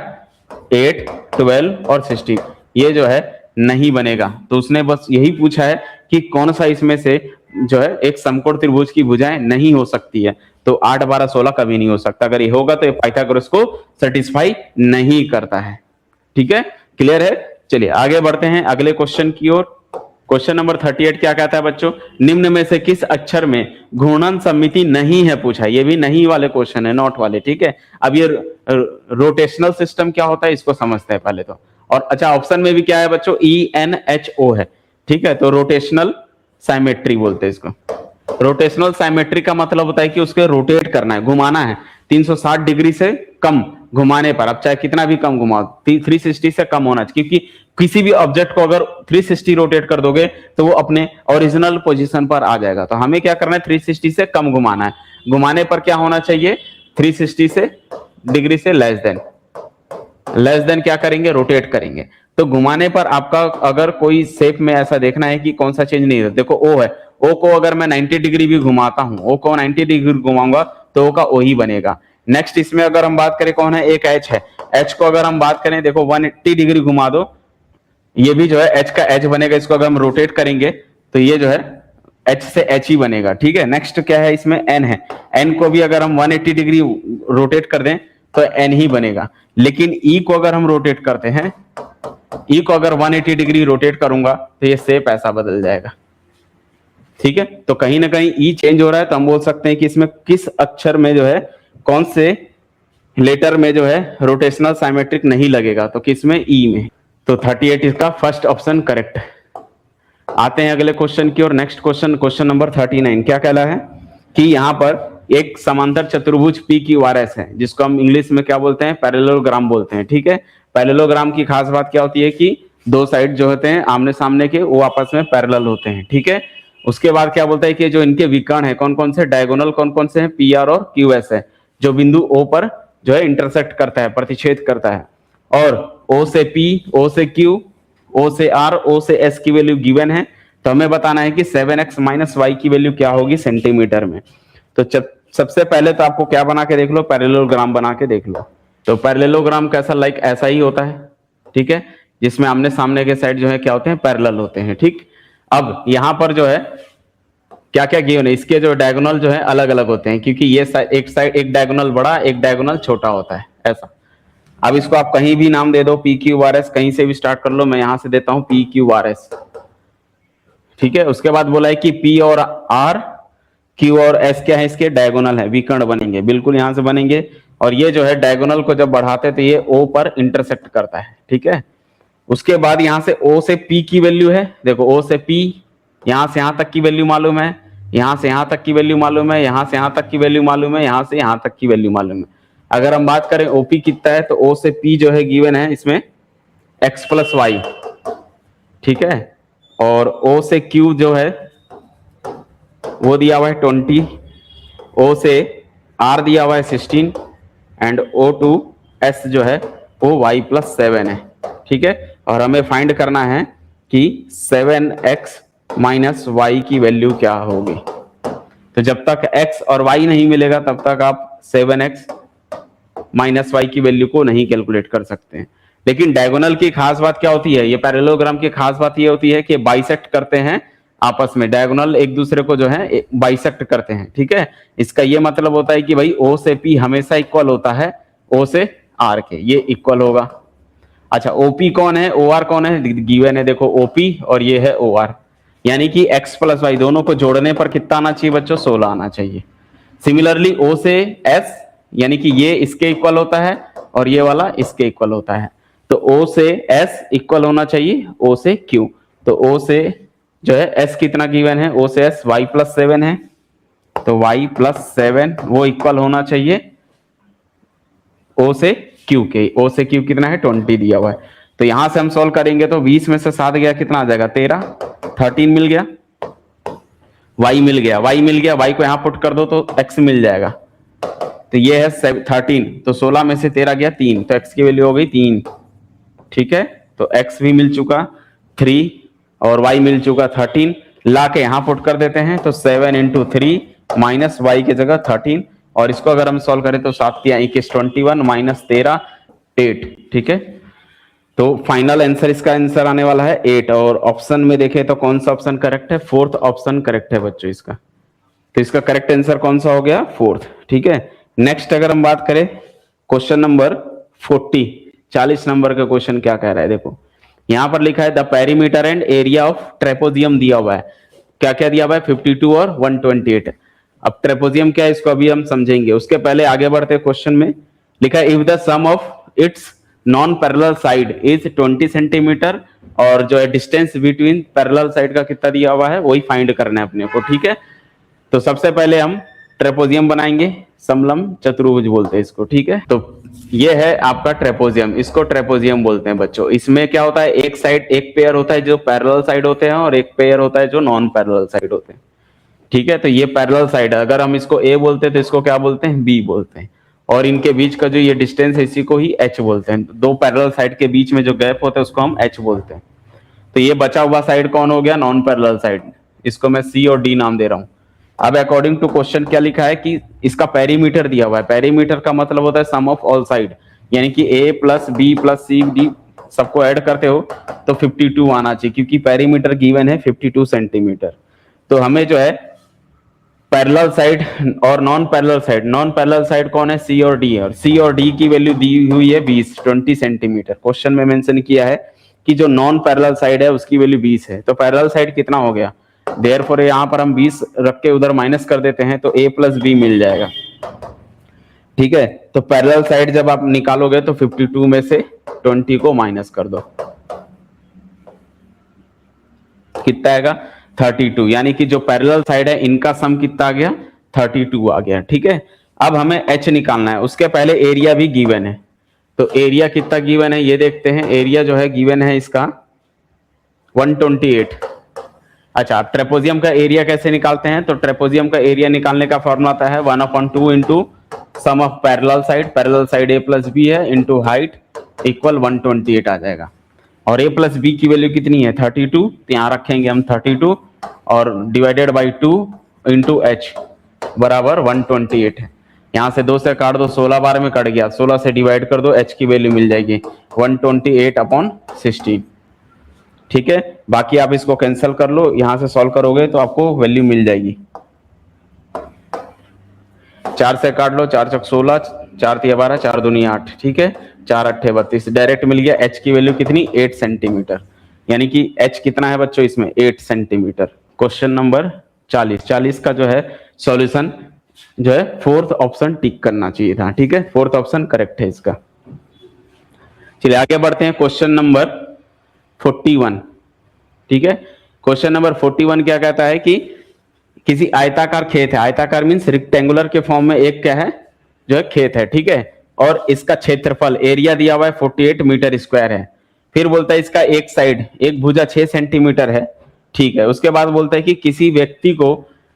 8, 12 और 16, ये जो है नहीं बनेगा। तो उसने बस यही पूछा है कि कौन सा इसमें से जो है एक समकोण त्रिभुज की भुजाएं नहीं हो सकती है। तो 8 12 16 कभी नहीं हो सकता। अगर ये होगा तो ये पाइथागोरस को सेटिस्फाई नहीं करता है, ठीक है। क्लियर है, चलिए आगे बढ़ते हैं अगले क्वेश्चन की ओर। क्वेश्चन नंबर 38 क्या कहता है बच्चों, निम्न में से किस अक्षर में घूर्णन सममिति नहीं है, पूछा है। ये भी नहीं वाले क्वेश्चन है, नॉट वाले, ठीक है। अब ये रोटेशनल सिस्टम क्या होता है इसको समझते हैं पहले तो। और अच्छा, ऑप्शन में भी क्या है बच्चों, ENHO है, ठीक है। तो रोटेशनल साइमेट्री बोलते हैं इसको। रोटेशनल साइमेट्री का मतलब होता है कि उसके रोटेट करना है, घुमाना है 360 डिग्री से कम घुमाने पर। अब चाहे कितना भी कम घुमाओ, 360 से कम होना चाहिए, क्योंकि किसी भी ऑब्जेक्ट को अगर 360 रोटेट कर दोगे तो वो अपने ओरिजिनल पोजीशन पर आ जाएगा। तो हमें क्या करना है, 360 से कम घुमाना है। घुमाने पर क्या होना चाहिए, 360 से डिग्री से लेस देन क्या करेंगे, रोटेट करेंगे। तो घुमाने पर आपका अगर कोई शेप में ऐसा देखना है कि कौन सा चेंज नहीं है, देखो ओ है, ओ को अगर मैं 90 डिग्री भी घुमाता हूं, ओ को 90 डिग्री घुमाऊंगा तो ओ का ओ ही बनेगा। नेक्स्ट इसमें अगर हम बात करें कौन है, एक एच है। एच को अगर हम बात करें, देखो 180 डिग्री घुमा दो, ये भी जो है एच का एच बनेगा। इसको अगर हम रोटेट करेंगे तो ये जो है एच से एच ही बनेगा, ठीक है। नेक्स्ट क्या है, इसमें एन है। एन को भी अगर हम 180 डिग्री रोटेट कर दें तो एन ही बनेगा। लेकिन ई को अगर हम रोटेट करते हैं, ई को अगर 180 डिग्री रोटेट करूंगा तो ये शेप ऐसा बदल जाएगा, ठीक है। तो कहीं ना कहीं ई चेंज हो रहा है, तो हम बोल सकते हैं कि इसमें किस अक्षर में जो है, कौन से लेटर में जो है रोटेशनल साइमेट्रिक नहीं लगेगा, तो किसमें, ई में। तो 38 इसका फर्स्ट ऑप्शन करेक्ट है। आते हैं अगले क्वेश्चन की ओर। नेक्स्ट क्वेश्चन नंबर 39 क्या कहला है कि यहाँ पर एक समांतर चतुर्भुज PQRS है, जिसको हम इंग्लिश में क्या बोलते हैं, पैरेललोग्राम बोलते हैं, ठीक है। पैरेललोग्राम की खास बात क्या होती है कि दो साइड जो होते हैं आमने सामने के, वो आपस में पैरेलल होते हैं, ठीक है। उसके बाद क्या बोलता है कि जो इनके विकर्ण है कौन कौन से, डायगोनल कौन कौन से हैं, PR और QS है, जो बिंदु O पर जो है इंटरसेक्ट करता है, प्रतिच्छेद करता है। और O से P, O से Q, O से R, O से S की वैल्यू गिवन है। तो हमें बताना है कि 7x - y की वैल्यू क्या होगी सेंटीमीटर में। तो सबसे पहले तो आपको क्या बना के देख लो, पैरेललोग्राम बना के देख लो। तो पैरेललोग्राम कैसा, लाइक ऐसा ही होता है, ठीक है, जिसमें आमने सामने के साइड जो है क्या होते हैं, पैरेलल होते हैं, ठीक। अब यहाँ पर जो है क्या क्या गिवन है, इसके जो डायगोनल जो है अलग अलग होते हैं, क्योंकि ये एक डायगोनल बड़ा, एक डायगोनल छोटा होता है, ऐसा। अब इसको आप कहीं भी नाम दे दो, PQRS, कहीं से भी स्टार्ट कर लो। मैं यहां से देता हूं PQRS, ठीक है। उसके बाद बोला है कि P और R, Q और S क्या है, इसके डायगोनल है, विकर्ण बनेंगे, बिल्कुल यहां से बनेंगे। और ये जो है डायगोनल को जब बढ़ाते हैं तो ये O पर इंटरसेक्ट करता है, ठीक है। उसके बाद यहां से O से P की वैल्यू है, देखो O से P, यहां से यहां तक की वैल्यू मालूम है, यहां से यहां तक की वैल्यू मालूम है, यहां से यहां तक की वैल्यू मालूम है, यहां से यहां तक की वैल्यू मालूम है। अगर हम बात करें OP कितना है, तो O से P जो है गिवन है इसमें x + y, ठीक है। और O से Q जो है वो दिया हुआ है 20, O से R दिया हुआ है 16, एंड O to S जो है वो y + 7 है, ठीक है। और हमें फाइंड करना है कि 7x - y की वैल्यू क्या होगी। तो जब तक x और y नहीं मिलेगा तब तक आप 7x - y की वैल्यू को नहीं कैलकुलेट कर सकते हैं। लेकिन डायगोनल की खास बात क्या होती है, ये पैरेललोग्राम की खास बात ये होती है कि बाइसेक्ट करते हैं आपस में डायगोनल एक दूसरे को जो है बाइसेक्ट करते हैं, ठीक है। इसका ये मतलब होता है कि भाई O से P हमेशा इक्वल होता है O से R के, ये इक्वल होगा। अच्छा OP कौन है, OR कौन है, गिवन है देखो OP और ये है OR, यानी कि x प्लस वाई दोनों को जोड़ने पर कितना आना चाहिए बच्चों, 16 आना चाहिए। सिमिलरली O से S, यानी कि ये इसके इक्वल होता है और ये वाला इसके इक्वल होता है, तो O से S इक्वल होना चाहिए O से Q। तो O से जो है S कितना गिवन है, O से S y प्लस 7 है, तो y प्लस 7 वो इक्वल होना चाहिए O से Q के। O से Q कितना है 20 दिया हुआ है, तो यहां से हम सॉल्व करेंगे तो 20 में से 7 गया कितना आ जाएगा 13, 13 मिल गया, y मिल गया, y मिल गया, y को यहां पुट कर दो तो x मिल जाएगा, तो ये है 13, तो 16 में से 13 गया 3, तो x की वैल्यू हो गई 3, ठीक है। तो x भी मिल चुका 3 और y मिल चुका 13, ला के यहां पुट कर देते हैं, तो 7 इंटू 3 माइनस वाई की जगह 13, और इसको अगर हम सॉल्व करें तो 7 या 21 21 माइनस 13 8, ठीक है। तो फाइनल आंसर इसका आंसर आने वाला है 8, और ऑप्शन में देखें तो कौन सा ऑप्शन करेक्ट है, फोर्थ ऑप्शन करेक्ट है बच्चों इसका, तो इसका करेक्ट आंसर कौन सा हो गया, फोर्थ, ठीक है। नेक्स्ट अगर हम बात करें क्वेश्चन नंबर 40, 40 नंबर का क्वेश्चन क्या कह रहा है, देखो यहां पर लिखा है the perimeter and area of trapezium दिया हुआ है, क्या क्या दिया हुआ है 52 और 128। अब ट्रेपोजियम क्या है इसको अभी हम समझेंगे, उसके पहले आगे बढ़ते क्वेश्चन में लिखा है if the sum of its non parallel side is 20 centimetre, और जो है डिस्टेंस बिटवीन पैरेलल साइड का कितना दिया हुआ है वही फाइंड करना है अपने को, ठीक है। तो सबसे पहले हम ट्रेपोजियम बनाएंगे, समलंब चतुर्भुज बोलते हैं इसको, ठीक है। तो ये है आपका ट्रेपोजियम, इसको ट्रेपोजियम बोलते हैं बच्चों। इसमें क्या होता है, एक साइड एक पेयर होता है जो पैरेलल साइड होते हैं और एक पेयर होता है जो नॉन पैरेलल साइड होते हैं, ठीक है। तो ये पैरेलल साइड है, अगर हम इसको A बोलते हैं तो इसको क्या बोलते हैं B बोलते हैं, और इनके बीच का जो ये डिस्टेंस है इसी को ही H बोलते हैं। दो पैरेलल साइड के बीच में जो गैप होता है उसको हम H बोलते हैं। तो ये बचा हुआ साइड कौन हो गया, नॉन पैरेलल साइड, इसको मैं C और D नाम दे रहा हूं। अब अकॉर्डिंग टू क्वेश्चन क्या लिखा है कि इसका पेरीमीटर दिया हुआ है, पेरीमीटर का मतलब होता है सम ऑफ ऑल साइड, यानी कि A plus B plus C D सबको ऐड करते हो तो 52 आना चाहिए, क्योंकि पेरीमीटर गिवन है 52 सेंटीमीटर। तो हमें जो है पैरेलल साइड और non parallel side, non parallel side कौन है C और D, और C और D की वैल्यू दी हुई है 20 सेंटीमीटर, क्वेश्चन में मेंशन किया है कि जो नॉन पैरेलल साइड है उसकी वैल्यू 20 है, तो पैरेलल साइड कितना हो गया, देयरफॉर यहाँ पर हम 20 रख के उधर माइनस कर देते हैं तो A प्लस B मिल जाएगा, ठीक है। तो पैरेलल साइड जब आप निकालोगे तो 52 में से 20 को माइनस कर दो, कितना आएगा 32, यानी कि जो पैरेलल साइड है इनका सम कितना आ गया 32 आ गया, ठीक है। अब हमें H निकालना है, उसके पहले एरिया भी गिवन है, तो एरिया कितना गिवन है ये देखते हैं। एरिया जो है गिवन है इसका 128। अच्छा ट्रेपोजियम का एरिया कैसे निकालते हैं, तो ट्रेपोजियम का एरिया निकालने का फॉर्मूला आता है 1/2 into sum of parallel side A plus B है इंटू हाइट इक्वल 128 आ जाएगा, और A प्लस B की वैल्यू कितनी है 32, तो यहाँ रखेंगे हम 32 और डिवाइडेड बाई 2 इंटू H बराबर 128 है। यहाँ से 2 से काट दो, 16 बार में कट गया, 16 से डिवाइड कर दो, H की वैल्यू मिल जाएगी 128/16, ठीक है। बाकी आप इसको कैंसिल कर लो, यहां से सॉल्व करोगे तो आपको वैल्यू मिल जाएगी, 4 से काट लो, 4 चौक 16, 4 तिया 12, 4 दूनी 8, ठीक है, 4 अट्ठे 32, डायरेक्ट मिल गया। H की वैल्यू कितनी 8 सेंटीमीटर, यानी कि H कितना है बच्चों इसमें 8 सेंटीमीटर। क्वेश्चन नंबर 40 का जो है सॉल्यूशन जो है फोर्थ ऑप्शन टिक करना चाहिए था, ठीक है, फोर्थ ऑप्शन करेक्ट है इसका। चलिए आगे बढ़ते हैं क्वेश्चन नंबर 41, ठीक है। क्वेश्चन नंबर 41 क्या कहता है कि किसी आयताकार खेत है, आयताकार मींस रेक्टेंगुलर के फॉर्म में एक क्या है जो है खेत है, ठीक है, और इसका क्षेत्रफल एरिया दिया हुआ है 48 मीटर स्क्वायर है। फिर बोलता है इसका एक साइड एक भुजा 6 सेंटीमीटर है, ठीक है। उसके बाद बोलता है कि किसी व्यक्ति को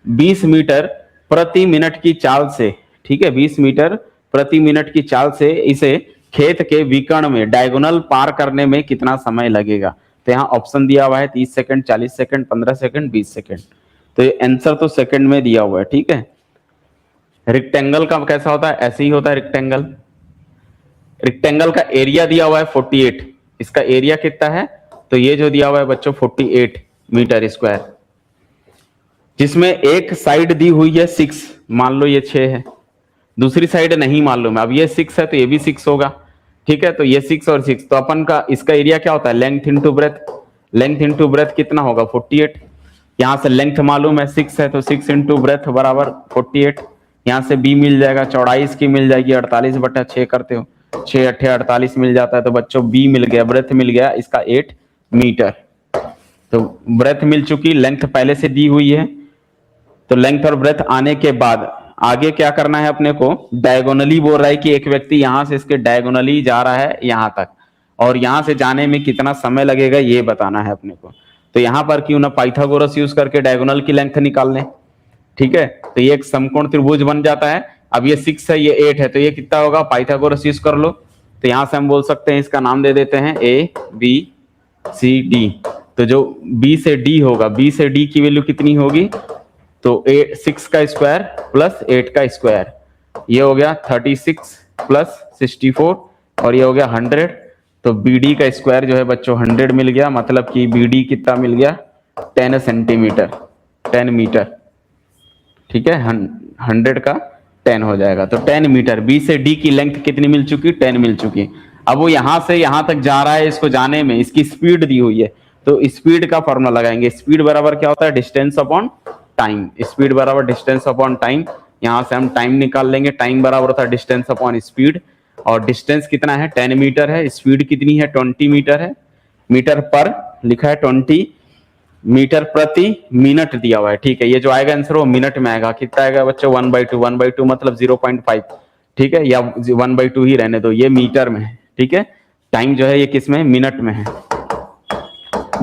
20 मीटर प्रति मिनट की चाल से, ठीक है, 20 मीटर प्रति मिनट की चाल से इसे खेत के विकर्ण में डायगोनल पार करने में कितना समय लगेगा। तो यहाँ ऑप्शन दिया हुआ है 30 सेकंड, 40 सेकंड, 15 सेकंड, 20 सेकंड, तो ये आंसर तो सेकंड में दिया हुआ है, ठीक है। रेक्टेंगल का कैसा होता है, ऐसे ही होता है रेक्टेंगल। रेक्टेंगल का एरिया दिया हुआ है 48, इसका एरिया कितना है, तो ये जो दिया हुआ है बच्चों 48 मीटर स्क्वायर, जिसमें एक साइड दी हुई है 6, मान लो ये 6 है, दूसरी साइड नहीं मालूम है, अब ये 6 है तो ये भी 6 होगा, ठीक है। तो ये 6 और 6, तो अपन का इसका एरिया क्या होता है, length into breadth. Length into breadth कितना होगा 48। यहाँ से लेंथ मालूम है 6 है, तो 6 इंटू ब्रेथ बराबर 48। यहाँ से बी मिल जाएगा, चौड़ाई इसकी मिल जाएगी 48/6 करते हो, 6 8 48 मिल जाता है। तो बच्चों बी मिल गया, ब्रेथ मिल गया इसका 8 मीटर। तो ब्रेथ मिल चुकी, लेंथ पहले से दी हुई है। तो लेंथ और ब्रेथ आने के बाद आगे क्या करना है अपने को, डायगोनली बोल रहा है कि एक व्यक्ति यहां से इसके डायगोनली जा रहा है यहां तक, और यहां से जाने में कितना समय लगेगा ये बताना है अपने को। तो यहां पर क्यों ना पाइथागोरस यूज करके डायगोनल की लेंथ निकाल लें, ठीक है। तो ये एक समकोण त्रिभुज बन जाता है। अब ये 6 है, ये 8 है, तो ये कितना होगा, पाइथागोरस यूज कर लो। तो यहां से हम बोल सकते हैं, इसका नाम दे देते हैं ए बी सी डी। तो जो बी से डी होगा, बी से डी की वैल्यू कितनी होगी, तो 6 का स्क्वायर प्लस 8 का स्क्वायर, ये हो गया 36 प्लस 64, और ये हो गया 100। तो बी डी का स्क्वायर जो है बच्चों 100 मिल गया, मतलब कि बी डी कितना मिल गया 10 सेंटीमीटर, 10 मीटर, ठीक है। 100 का 10 हो जाएगा, तो 10 मीटर। बी से डी की लेंथ कितनी मिल चुकी, 10 मिल चुकी। अब वो यहां से यहां तक जा रहा है, इसको जाने में इसकी स्पीड दी हुई है, तो स्पीड का फॉर्मूला लगाएंगे। स्पीड बराबर क्या होता है, डिस्टेंस अपॉन टाइम। स्पीड बराबर डिस्टेंस अपॉन टाइम, यहां से हम टाइम निकाल लेंगे। टाइम बराबर होता है डिस्टेंस अपॉन स्पीड, और डिस्टेंस कितना है 10 मीटर है, स्पीड कितनी है 20 मीटर है। मीटर पर लिखा है 20, मीटर प्रति मिनट दिया हुआ है, ठीक है। ये जो आएगा आंसर वो मिनट में आएगा, कितना आएगा बच्चों 1/2, 1/2 मतलब 0.5, ठीक है, या 1/2 ही रहने दो, ये मीटर में है, ठीक है। टाइम जो है ये किस में, मिनट में है,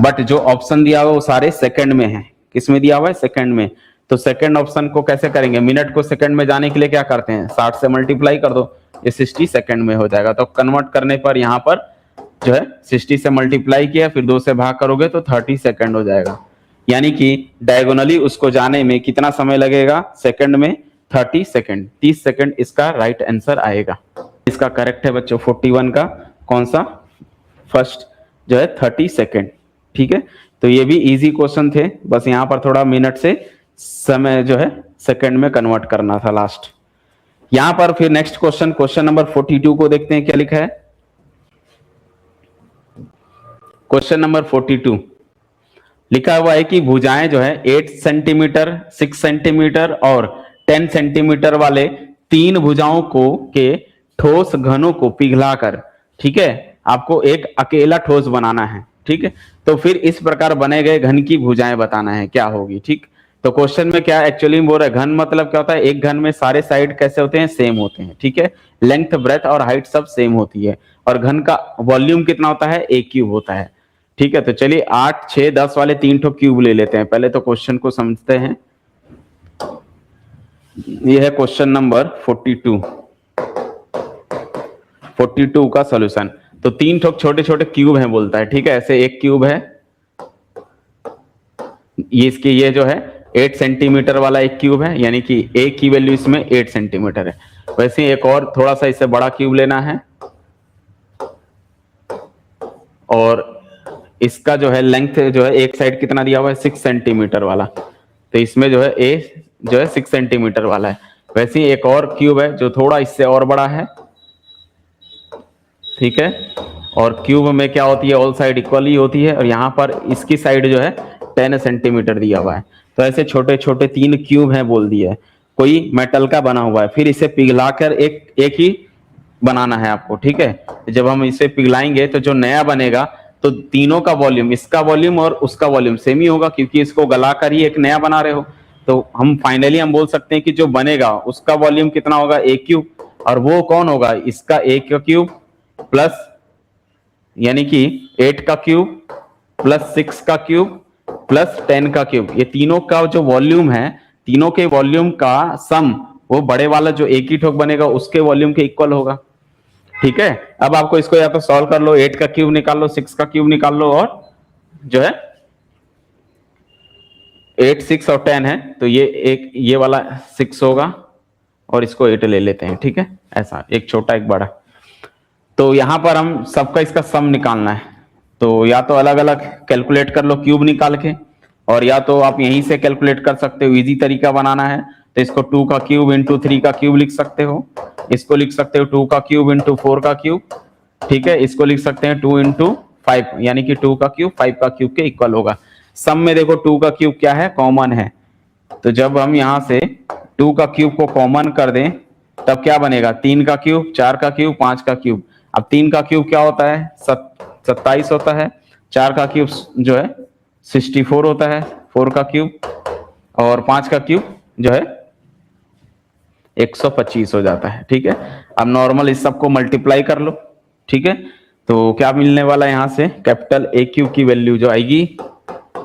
बट जो ऑप्शन दिया हुआ वो सारे सेकंड में है। किस में दिया हुआ है, सेकंड में। तो सेकंड ऑप्शन को कैसे करेंगे, मिनट को सेकंड में जाने के लिए क्या करते हैं, 60 से मल्टीप्लाई कर दो, ये 60 सेकंड में हो जाएगा। तो कन्वर्ट करने पर यहाँ पर जो है 60 से मल्टीप्लाई किया, फिर 2 से भाग करोगे तो 30 सेकंड हो जाएगा। यानी कि डायगोनली उसको जाने में कितना समय लगेगा, सेकंड में 30 सेकंड, 30 सेकंड इसका राइट आंसर आएगा। इसका करेक्ट है बच्चों 41 का कौन सा, फर्स्ट जो है 30 सेकंड, ठीक है। तो ये भी इजी क्वेश्चन थे, बस यहाँ पर थोड़ा मिनट से समय जो है सेकंड में कन्वर्ट करना था लास्ट। यहां पर फिर नेक्स्ट क्वेश्चन, क्वेश्चन नंबर 42 को देखते हैं क्या लिखा है। क्वेश्चन नंबर 42 लिखा हुआ है कि भुजाएं जो है 8 सेंटीमीटर, 6 सेंटीमीटर और 10 सेंटीमीटर वाले 3 भुजाओं को के ठोस घनों को पिघलाकर, ठीक है, आपको एक अकेला ठोस बनाना है, ठीक है। तो फिर इस प्रकार बने गए घन की भुजाएं बताना है क्या होगी, ठीक। तो क्वेश्चन में क्या एक्चुअली बोल रहा है, घन मतलब क्या होता है, एक घन में सारे साइड कैसे होते हैं, सेम होते हैं, ठीक है। लेंथ ब्रेथ और हाइट सब सेम होती है, और घन का वॉल्यूम कितना होता है, एक क्यूब होता है, ठीक है। तो चलिए 8 6 10 वाले 3 ठो क्यूब ले लेते हैं। पहले तो क्वेश्चन को समझते हैं। ये है क्वेश्चन नंबर 42 का सॉल्यूशन। तो 3 ठो छोटे छोटे क्यूब हैं बोलता है, ठीक है। ऐसे एक क्यूब है, ये इसके ये जो है 8 सेंटीमीटर वाला एक क्यूब है, यानी कि ए की वैल्यू इसमें 8 सेंटीमीटर है। वैसे एक और थोड़ा सा इससे बड़ा क्यूब लेना है, और इसका जो है लेंथ जो है एक साइड कितना दिया हुआ है 6 सेंटीमीटर वाला, तो इसमें जो है ए जो है 6 सेंटीमीटर वाला है। वैसे ही एक और क्यूब है जो थोड़ा इससे और बड़ा है, ठीक है। और क्यूब में क्या होती है, ऑल साइड इक्वली होती है, और यहाँ पर इसकी साइड जो है 10 सेंटीमीटर दिया हुआ है। तो ऐसे छोटे छोटे 3 क्यूब हैं बोल दिया है, कोई मेटल का बना हुआ है, फिर इसे पिघलाकर एक ही बनाना है आपको, ठीक है। जब हम इसे पिघलाएंगे तो जो नया बनेगा, तो तीनों का वॉल्यूम, इसका वॉल्यूम और उसका वॉल्यूम सेम ही होगा, क्योंकि इसको गलाकर ही एक नया बना रहे हो। तो हम फाइनली हम बोल सकते हैं कि जो बनेगा उसका वॉल्यूम कितना होगा, ए क्यूब, और वो कौन होगा, इसका ए का क्यूब प्लस, यानी कि 8 का क्यूब प्लस 6 का क्यूब प्लस 10 का क्यूब, ये तीनों का जो वॉल्यूम है, तीनों के वॉल्यूम का सम, वो बड़े वाला जो एक ही ठोक बनेगा उसके वॉल्यूम के इक्वल होगा, ठीक है। अब आपको इसको या तो सॉल्व कर लो, 8 का क्यूब निकाल लो, 6 का क्यूब निकाल लो, और जो है 8 6 और 10 है, तो ये एक ये वाला 6 होगा, और इसको 8 ले लेते हैं, ठीक है। ऐसा एक छोटा एक बड़ा। तो यहां पर हम सबका इसका सम निकालना है, तो या तो अलग अलग कैलकुलेट कर लो क्यूब निकाल के, और या तो आप यहीं से कैलकुलेट कर सकते हो, इजी तरीका बनाना है तो इसको 2 का क्यूब इंटू 3 का क्यूब लिख सकते हो, इसको लिख सकते हो 2 का क्यूब इंटू 4 का क्यूब, ठीक है, इसको लिख सकते हैं 2 इंटू 5 यानी कि 2 का क्यूब 5 का क्यूब के इक्वल होगा। सम में देखो 2 का क्यूब क्या है, कॉमन है, तो जब हम यहां से 2 का क्यूब को कॉमन कर दें तब क्या बनेगा, 3 का क्यूब, 4 का क्यूब, 5 का क्यूब। अब 3 का क्यूब क्या होता है, 27 होता है, 4 का क्यूब जो है 64 होता है, 4 का क्यूब, और 5 का क्यूब जो है 125 हो जाता है, ठीक है। अब नॉर्मल इस सबको मल्टीप्लाई कर लो, ठीक है, तो क्या मिलने वाला है, यहां से कैपिटल ए क्यूब की वैल्यू जो आएगी,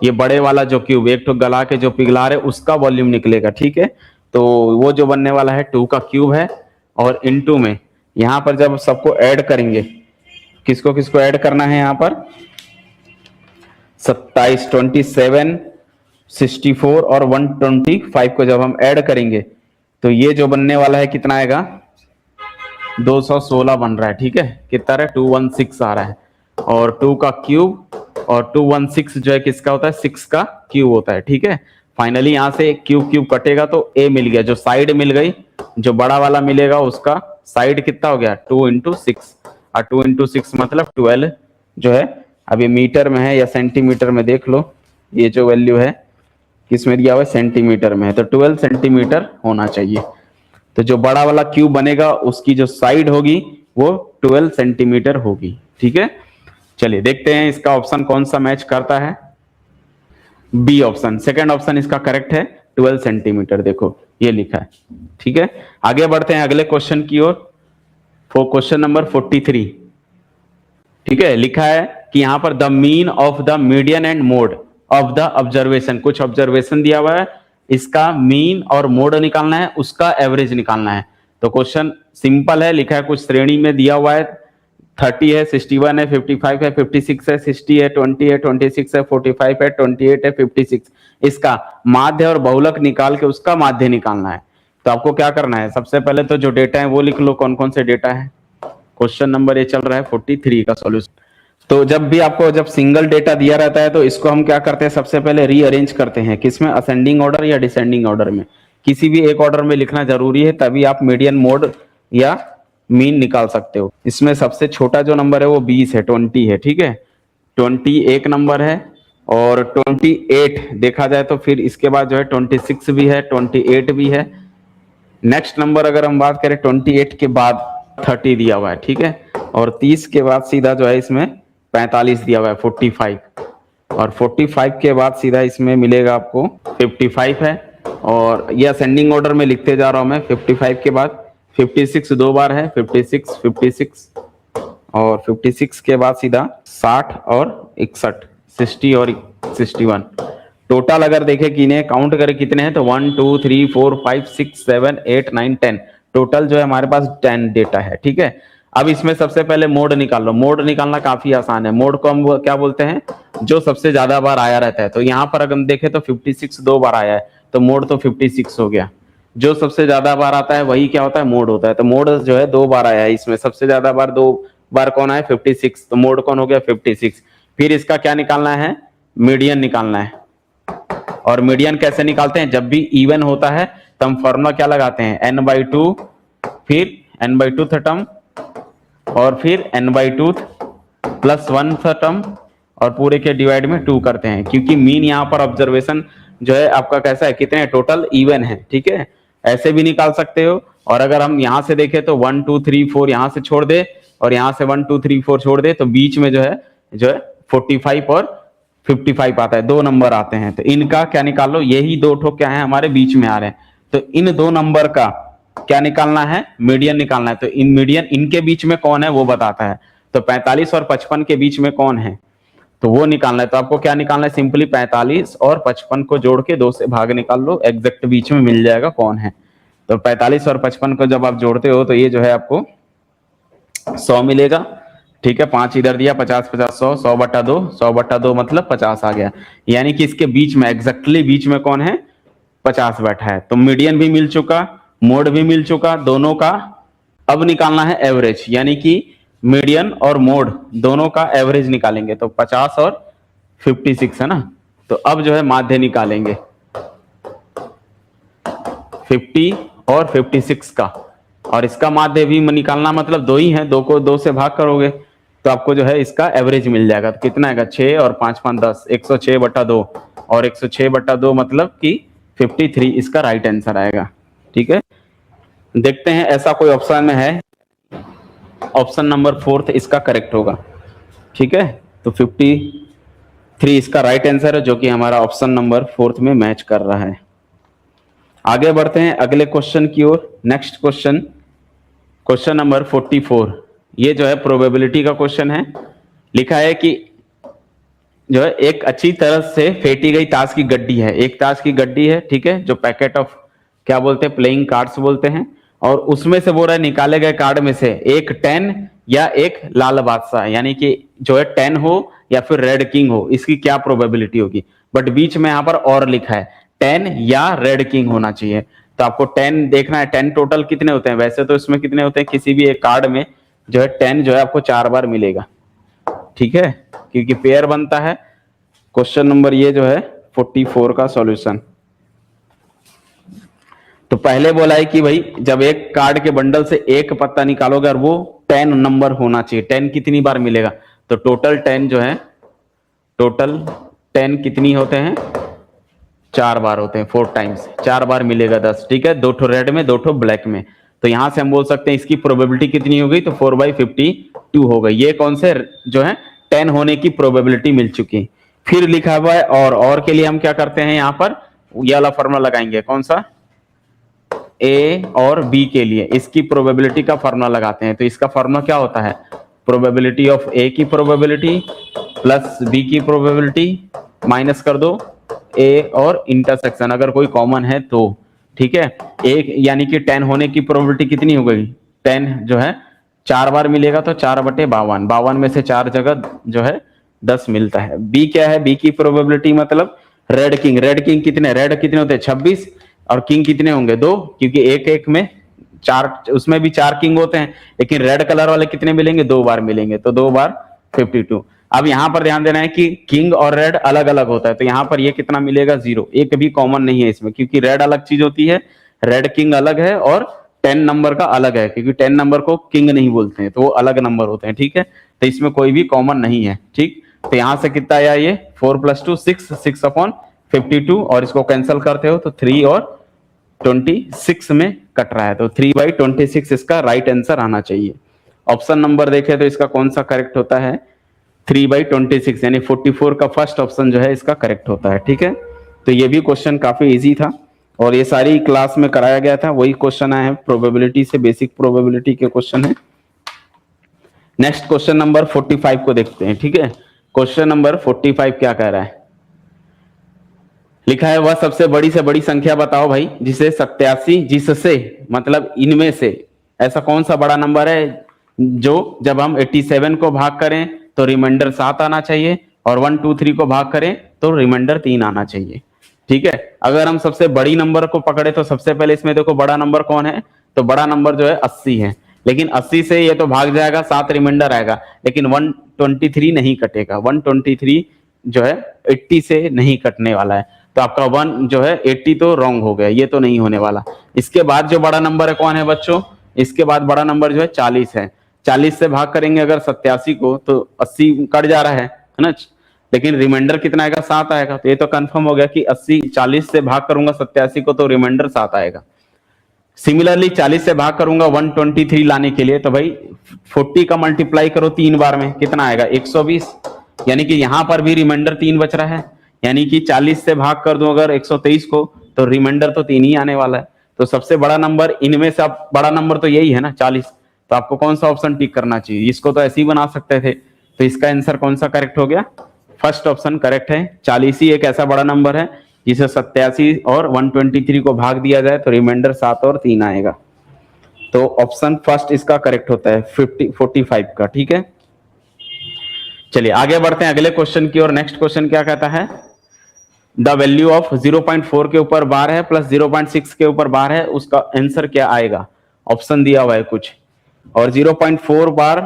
ये बड़े वाला जो क्यूब एक तो गला के जो पिघला रहे उसका वॉल्यूम निकलेगा, ठीक है, तो वो जो बनने वाला है 2 का क्यूब है, और इनटू में यहां पर जब सबको ऐड करेंगे, किसको किसको ऐड करना है, यहां पर 27, 27, 64 और 125 को जब हम ऐड करेंगे तो ये जो बनने वाला है कितना आएगा, 216 बन रहा है, ठीक है, कितना है 216 आ रहा है, और 2 का क्यूब और 216 जो है किसका होता है, 6 का क्यूब होता है, ठीक है। फाइनली यहां से क्यूब क्यूब कटेगा तो ए मिल गया, जो साइड मिल गई, जो बड़ा वाला मिलेगा उसका साइड कितना हो गया 2 इंटू 6, और 2 इंटू 6 मतलब 12 जो है, अब ये मीटर में है या सेंटीमीटर में देख लो, ये जो वैल्यू है किस में दिया हुआ है, सेंटीमीटर में है, तो 12 सेंटीमीटर होना चाहिए। तो जो बड़ा वाला क्यूब बनेगा उसकी जो साइड होगी वो 12 सेंटीमीटर होगी, ठीक है। चलिए देखते हैं इसका ऑप्शन कौन सा मैच करता है, बी ऑप्शन, सेकंड ऑप्शन इसका करेक्ट है, 12 सेंटीमीटर, देखो ये लिखा है, ठीक है। आगे बढ़ते हैं अगले क्वेश्चन की ओर, क्वेश्चन नंबर 43, ठीक है, लिखा है कि यहां पर the mean of the median and mode of the observation, कुछ ऑब्जर्वेशन दिया हुआ है, इसका मीन और मोड निकालना है, उसका एवरेज निकालना है। तो क्वेश्चन सिंपल है, लिखा है कुछ श्रेणी में दिया हुआ है, 30 है, 61 है, 55 है, 56 है, 60 है, 20 है, 26 है, 45 है, 28 है, 56, इसका माध्य और बहुलक निकाल के उसका माध्य निकालना है। तो आपको क्या करना है, सबसे पहले तो जो डेटा है वो लिख लो, कौन कौन से डेटा है। क्वेश्चन नंबर ये चल रहा है 43 का सॉल्यूशन। तो जब भी आपको जब सिंगल डेटा दिया रहता है तो इसको हम क्या करते हैं, सबसे पहले रीअरेंज करते हैं, किसमें, असेंडिंग ऑर्डर या डिसेंडिंग ऑर्डर में, किसी भी एक ऑर्डर में लिखना जरूरी है, तभी आप मीडियन, मोड या मीन निकाल सकते हो। इसमें सबसे छोटा जो नंबर है वो 20 है, 20 है, ठीक है, 20 एक नंबर है, और 28 देखा जाए तो फिर इसके बाद जो है 26 भी है, 28 भी है। नेक्स्ट नंबर अगर हम बात करें 28 के बाद 30 दिया हुआ है, ठीक है, और 30 के बाद सीधा जो है इसमें 45 दिया हुआ है, 45, और 45 के बाद सीधा इसमें मिलेगा आपको 55 है, और ये असेंडिंग ऑर्डर में लिखते जा रहा हूं मैं, 55 के बाद 56 दो बार है, 56, 56, और 56 के बाद सीधा 60 और 61, 60 और 61। टोटल अगर देखें कि इन्हें काउंट करें कितने हैं तो 1 2 3 4 5 6 7 8 9 10, टोटल जो है हमारे पास 10 डेटा है, ठीक है। अब इसमें सबसे पहले मोड निकाल लो, मोड निकालना काफी आसान है, मोड को हम क्या बोलते हैं, जो सबसे ज्यादा बार आया रहता है। तो यहाँ पर अगर हम देखें तो 56 दो बार आया है, तो मोड तो 56 हो गया, जो सबसे ज्यादा बार आता है वही क्या होता है, मोड होता है। तो मोड जो है दो बार आया है, इसमें सबसे ज्यादा बार दो बार कौन आया, 56, तो मोड कौन हो गया 56। फिर इसका क्या निकालना है, मीडियन निकालना है, और मीडियन कैसे निकालते हैं, जब भी इवन होता है तो हम फॉर्मूला क्या लगाते हैं, n/2, फिर n/2 टर्म, और फिर n/2 प्लस 1 टर्म, और पूरे के डिवाइड में 2 करते हैं, क्योंकि मीन यहाँ पर ऑब्जर्वेशन जो है आपका कैसा है, कितने टोटल इवन है, ठीक है। ऐसे भी निकाल सकते हो, और अगर हम यहाँ से देखें तो 1 2 3 4 यहाँ से छोड़ दे, और यहाँ से 1 2 3 4 छोड़ दे, तो बीच में जो है 45 और 55 आता है, दो नंबर आते हैं। तो इनका क्या निकाल लो, यही दो ठो क्या है हमारे बीच में आ रहे हैं, तो इन दो नंबर का क्या निकालना है, मीडियन निकालना है। तो इन मीडियन इनके बीच में कौन है वो बताता है, तो 45 और 55 के बीच में कौन है तो वो निकालना है। तो आपको क्या निकालना है, सिंपली 45 और 55 को जोड़ के 2 से भाग निकाल लो, एग्जैक्ट बीच में मिल जाएगा कौन है। तो 45 और 55 को जब आप जोड़ते हो तो ये जो है आपको 100 मिलेगा, ठीक है, 5 इधर दिया, 50 50 100, 100/2, 100/2 मतलब 50 आ गया, यानी कि इसके बीच में एग्जैक्टली बीच में कौन है, 50 बैठा है। तो मीडियन भी मिल चुका, मोड भी मिल चुका, दोनों का अब निकालना है एवरेज, यानी कि मीडियन और मोड दोनों का एवरेज निकालेंगे। तो 50 और 56 है ना, तो अब जो है माध्य निकालेंगे 50 और 56 का, और इसका माध्य भी निकालना, मतलब दो ही है, दो को दो से भाग करोगे तो आपको जो है इसका एवरेज मिल जाएगा। तो कितना आएगा 6 और 5 5 10, 106/2, और 106/2 मतलब कि 53 इसका राइट आंसर आएगा। ठीक है, देखते हैं ऐसा कोई ऑप्शन में है, ऑप्शन नंबर 4 इसका करेक्ट होगा। ठीक है, तो 53 इसका राइट आंसर है, जो कि हमारा ऑप्शन नंबर 4 में मैच कर रहा है। आगे बढ़ते हैं अगले क्वेश्चन की ओर। नेक्स्ट क्वेश्चन, क्वेश्चन नंबर 44, ये जो है प्रोबेबिलिटी का क्वेश्चन है। लिखा है कि जो है एक अच्छी तरह से फेंटी गई ताश की गड्डी है, एक ताश की गड्डी है, ठीक है, जो पैकेट ऑफ क्या बोलते हैं, प्लेइंग कार्ड्स बोलते हैं, और उसमें से बोल रहा है निकाले गए कार्ड में से एक 10 या एक लाल बादशाह, यानी कि जो है 10 हो या फिर रेड किंग हो, इसकी क्या प्रोबेबिलिटी होगी। बट बीच में यहाँ पर और लिखा है 10 या रेड किंग होना चाहिए, तो आपको 10 देखना है। 10 टोटल कितने होते हैं, वैसे तो इसमें कितने होते हैं, किसी भी एक कार्ड में जो है 10 जो है आपको 4 बार मिलेगा। ठीक है, क्योंकि पेयर बनता है। क्वेश्चन नंबर ये जो है 44 का सॉल्यूशन, तो पहले बोला है कि भाई जब एक कार्ड के बंडल से एक पत्ता निकालोगे और वो 10 नंबर होना चाहिए, 10 कितनी बार मिलेगा, तो टोटल 10 जो है, टोटल 10 कितनी होते हैं, 4 बार होते हैं, 4 टाइम्स, 4 बार मिलेगा 10। ठीक है, 2 ठो रेड में 2 ठो ब्लैक में, तो यहां से हम बोल सकते हैं इसकी प्रोबेबिलिटी कितनी हो गई, तो 4/52 हो गई। ये कौन से जो है 10 होने की प्रोबेबिलिटी मिल चुकी। फिर लिखा हुआ है और के लिए हम क्या करते हैं, यहाँ पर ये वाला फॉर्मूला लगाएंगे, कौन सा, ए और बी के लिए इसकी प्रोबेबिलिटी का फॉर्मूला लगाते हैं। तो इसका फॉर्मूला क्या होता है, प्रोबेबिलिटी ऑफ ए की प्रोबेबिलिटी प्लस बी की प्रोबेबिलिटी माइनस कर दो ए और इंटरसेक्शन अगर कोई कॉमन है तो। ठीक है, एक यानी कि 10 होने की प्रोबेबिलिटी कितनी हो गई, 10 जो है 4 बार मिलेगा, तो 4/52, 52 में से 4 जगह जो है 10 मिलता है। बी क्या है, बी की प्रोबेबिलिटी मतलब रेड किंग, रेड किंग कितने, रेड कितने होते हैं 26, और किंग कितने होंगे 2, क्योंकि एक एक में 4, उसमें भी 4 किंग होते हैं, लेकिन रेड कलर वाले कितने मिलेंगे, 2 बार मिलेंगे, तो 2 बार 52। अब यहां पर ध्यान देना है कि किंग और रेड अलग अलग होता है, तो यहां पर ये कितना मिलेगा 0, एक भी कॉमन नहीं है इसमें, क्योंकि रेड अलग चीज होती है, रेड किंग अलग है, और 10 नंबर का अलग है, क्योंकि 10 नंबर को किंग नहीं बोलते हैं, तो वो अलग नंबर होते हैं। ठीक है, तो इसमें कोई भी कॉमन नहीं है। ठीक, तो यहां से कितना आया, ये 4 + 2 6, 6/52, और इसको कैंसिल करते हो तो 3 और 26 में कट रहा है, तो 3/26 इसका राइट आंसर आना चाहिए। ऑप्शन नंबर देखें तो इसका कौन सा करेक्ट होता है, 3/26, यानी 44 का फर्स्ट ऑप्शन जो है इसका करेक्ट होता है। ठीक है, तो ये भी क्वेश्चन काफी इजी था, और ये सारी क्लास में कराया गया था, वही क्वेश्चन आए हैं, प्रोबेबिलिटी से, बेसिक प्रोबेबिलिटी के क्वेश्चन है। नेक्स्ट क्वेश्चन नंबर 45 को देखते हैं। ठीक है, क्वेश्चन नंबर 45 क्या कह रहा है, लिखा है वह सबसे बड़ी से बड़ी संख्या बताओ भाई, जिसे 87, जिससे मतलब इनमें से ऐसा कौन सा बड़ा नंबर है जो जब हम 87 को भाग करें तो रिमाइंडर 7 आना चाहिए, और 1 2 3 को भाग करें तो रिमाइंडर 3 आना चाहिए। ठीक है, अगर हम सबसे बड़ी नंबर को पकड़े तो सबसे पहले इसमें देखो बड़ा नंबर कौन है, तो बड़ा नंबर जो है 80 है, लेकिन 80 से ये तो भाग जाएगा, 7 रिमाइंडर आएगा, लेकिन 123 नहीं कटेगा, 123 जो है 80 से नहीं कटने वाला है, तो आपका 1 जो है 80 तो रॉन्ग हो गया, ये तो नहीं होने वाला। इसके बाद जो बड़ा नंबर है कौन है बच्चों, इसके बाद बड़ा नंबर जो है 40 है, 40 से भाग करेंगे अगर 87 को तो 80 कट जा रहा है ना, लेकिन रिमाइंडर कितना आएगा, 7 आएगा, तो ये तो कंफर्म हो गया कि 80 40 से भाग करूंगा 87 को तो रिमाइंडर 7 आएगा। सिमिलरली 40 से भाग करूंगा 123 लाने के लिए, तो भाई 40 का मल्टीप्लाई करो 3 बार में, कितना आएगा 120, यानी कि यहां पर भी रिमाइंडर 3 बच रहा है, यानी कि 40 से भाग कर दूं अगर 123 को तो रिमाइंडर तो 3 ही आने वाला है। तो सबसे बड़ा नंबर इनमें से, आप बड़ा नंबर तो यही है ना 40, तो आपको कौन सा ऑप्शन टिक करना चाहिए, इसको तो ऐसे ही बना सकते थे, तो इसका आंसर कौन सा करेक्ट हो गया, फर्स्ट ऑप्शन करेक्ट है। 40 ही एक ऐसा बड़ा नंबर है जिसे 87 और 123 को भाग दिया जाए तो रिमाइंडर 7 और 3 आएगा, तो ऑप्शन फर्स्ट इसका करेक्ट होता है 45 का। ठीक है, चलिए आगे बढ़ते हैं अगले क्वेश्चन की ओर। नेक्स्ट क्वेश्चन क्या कहता है, द वैल्यू ऑफ 0.4 के ऊपर बार है प्लस 0.6 के ऊपर बार है, उसका आंसर क्या आएगा, ऑप्शन दिया हुआ है कुछ, और 0.4 बार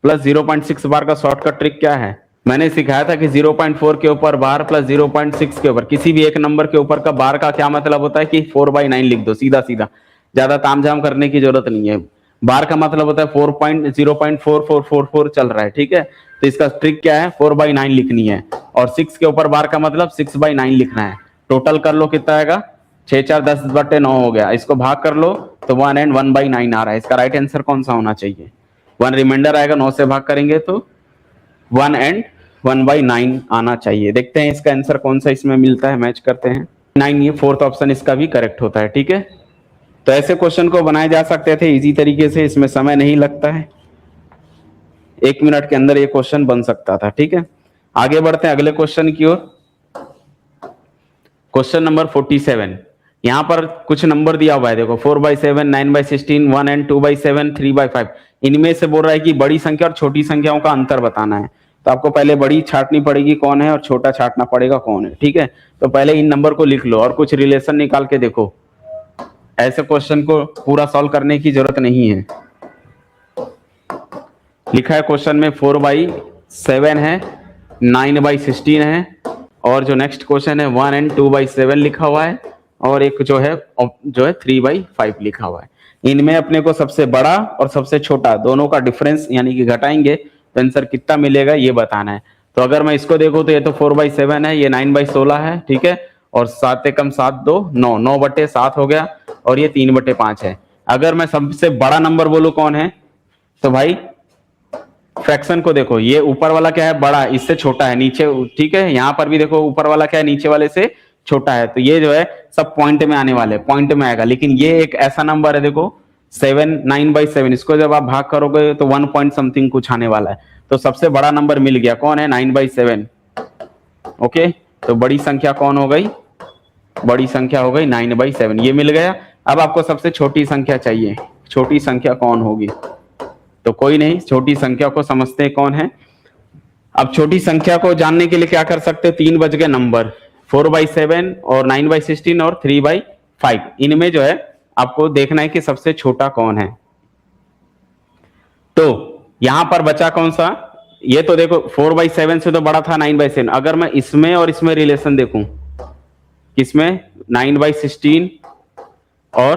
प्लस 0.6 बार का शॉर्टकट ट्रिक क्या है, मैंने सिखाया था कि 0.4 के ऊपर बार प्लस 0.6 के ऊपर किसी भी एक नंबर के ऊपर का बार का क्या मतलब होता है कि 4/9 लिख दो, सीधा सीधा, ज्यादा तामझाम करने की जरूरत नहीं है। बार का मतलब होता है 4.0.4444 चल रहा है, ठीक है। तो इसका ट्रिक क्या है, 4/9 लिखनी है, और 6 के ऊपर बार का मतलब 6/9 लिखना है। टोटल कर लो कितना आएगा, 6 4 10/9 हो गया। इसको भाग कर लो तो 1 एंड 1/9 आ रहा है। इसका राइट आंसर कौन सा होना चाहिए, 1 रिमाइंडर आएगा, 9 से भाग करेंगे तो 1 एंड 1/9 आना चाहिए। देखते हैं इसका आंसर कौन सा इसमें मिलता है, मैच करते हैं। 9, ये फोर्थ ऑप्शन इसका भी करेक्ट होता है, ठीक है। तो ऐसे क्वेश्चन को बनाए जा सकते थे इजी तरीके से, इसमें समय नहीं लगता है, 1 मिनट के अंदर ये क्वेश्चन बन सकता था, ठीक है। आगे बढ़ते हैं अगले क्वेश्चन की ओर। Question number 47। यहाँ पर कुछ नंबर दिया हुआ है, देखो 4/7, 9/16, 1 एंड 2/7, 3/5। इनमें से बोल रहा है कि बड़ी संख्या और छोटी संख्याओं का अंतर बताना है। तो आपको पहले बड़ी छांटनी पड़ेगी कौन है और छोटा छांटना पड़ेगा कौन है, ठीक है। तो पहले इन नंबर को लिख लो और कुछ रिलेशन निकाल के देखो। ऐसे क्वेश्चन को पूरा सॉल्व करने की जरूरत नहीं है। लिखा है क्वेश्चन में 4/7 है, 9/16 है, और जो नेक्स्ट क्वेश्चन है 1 एंड 2/7 लिखा हुआ है, और एक जो है 3/5 लिखा हुआ है। इनमें अपने को सबसे बड़ा और सबसे छोटा दोनों का डिफरेंस यानी कि घटाएंगे तो आंसर कितना मिलेगा ये बताना है। तो अगर मैं इसको देखूं तो ये तो 4/7 है, ये 9/16 है, ठीक है, और 7 एकम 7 2 9, 9/7 हो गया, और ये 3/5 है। अगर मैं सबसे बड़ा नंबर बोलूं कौन है, तो भाई फ्रैक्शन को देखो, ये ऊपर वाला क्या है, बड़ा, इससे छोटा है नीचे, ठीक है। यहाँ पर भी देखो ऊपर वाला क्या है, नीचे वाले से छोटा है। तो ये जो है सब पॉइंट में आने वाले, पॉइंट में आएगा। लेकिन ये एक ऐसा नंबर है, देखो 7, 9/7, इसको जब आप भाग करोगे तो 1 पॉइंट समथिंग कुछ आने वाला है। तो सबसे बड़ा नंबर मिल गया, कौन है, 9/7। ओके, तो बड़ी संख्या कौन हो गई, बड़ी संख्या हो गई 9/7, ये मिल गया। अब आपको सबसे छोटी संख्या चाहिए, छोटी संख्या कौन होगी, तो कोई नहीं, छोटी संख्या को समझते हैं कौन है। अब छोटी संख्या को जानने के लिए क्या कर सकते हैं, 3 बज गए नंबर, 4/7 और 9/16 और 3/5। इनमें जो है आपको देखना है कि सबसे छोटा कौन है। तो यहां पर बचा कौन सा, ये तो देखो 4/7 से तो बड़ा था 9/7। अगर मैं इसमें और इसमें रिलेशन देखूं, किसमें, 9/16 और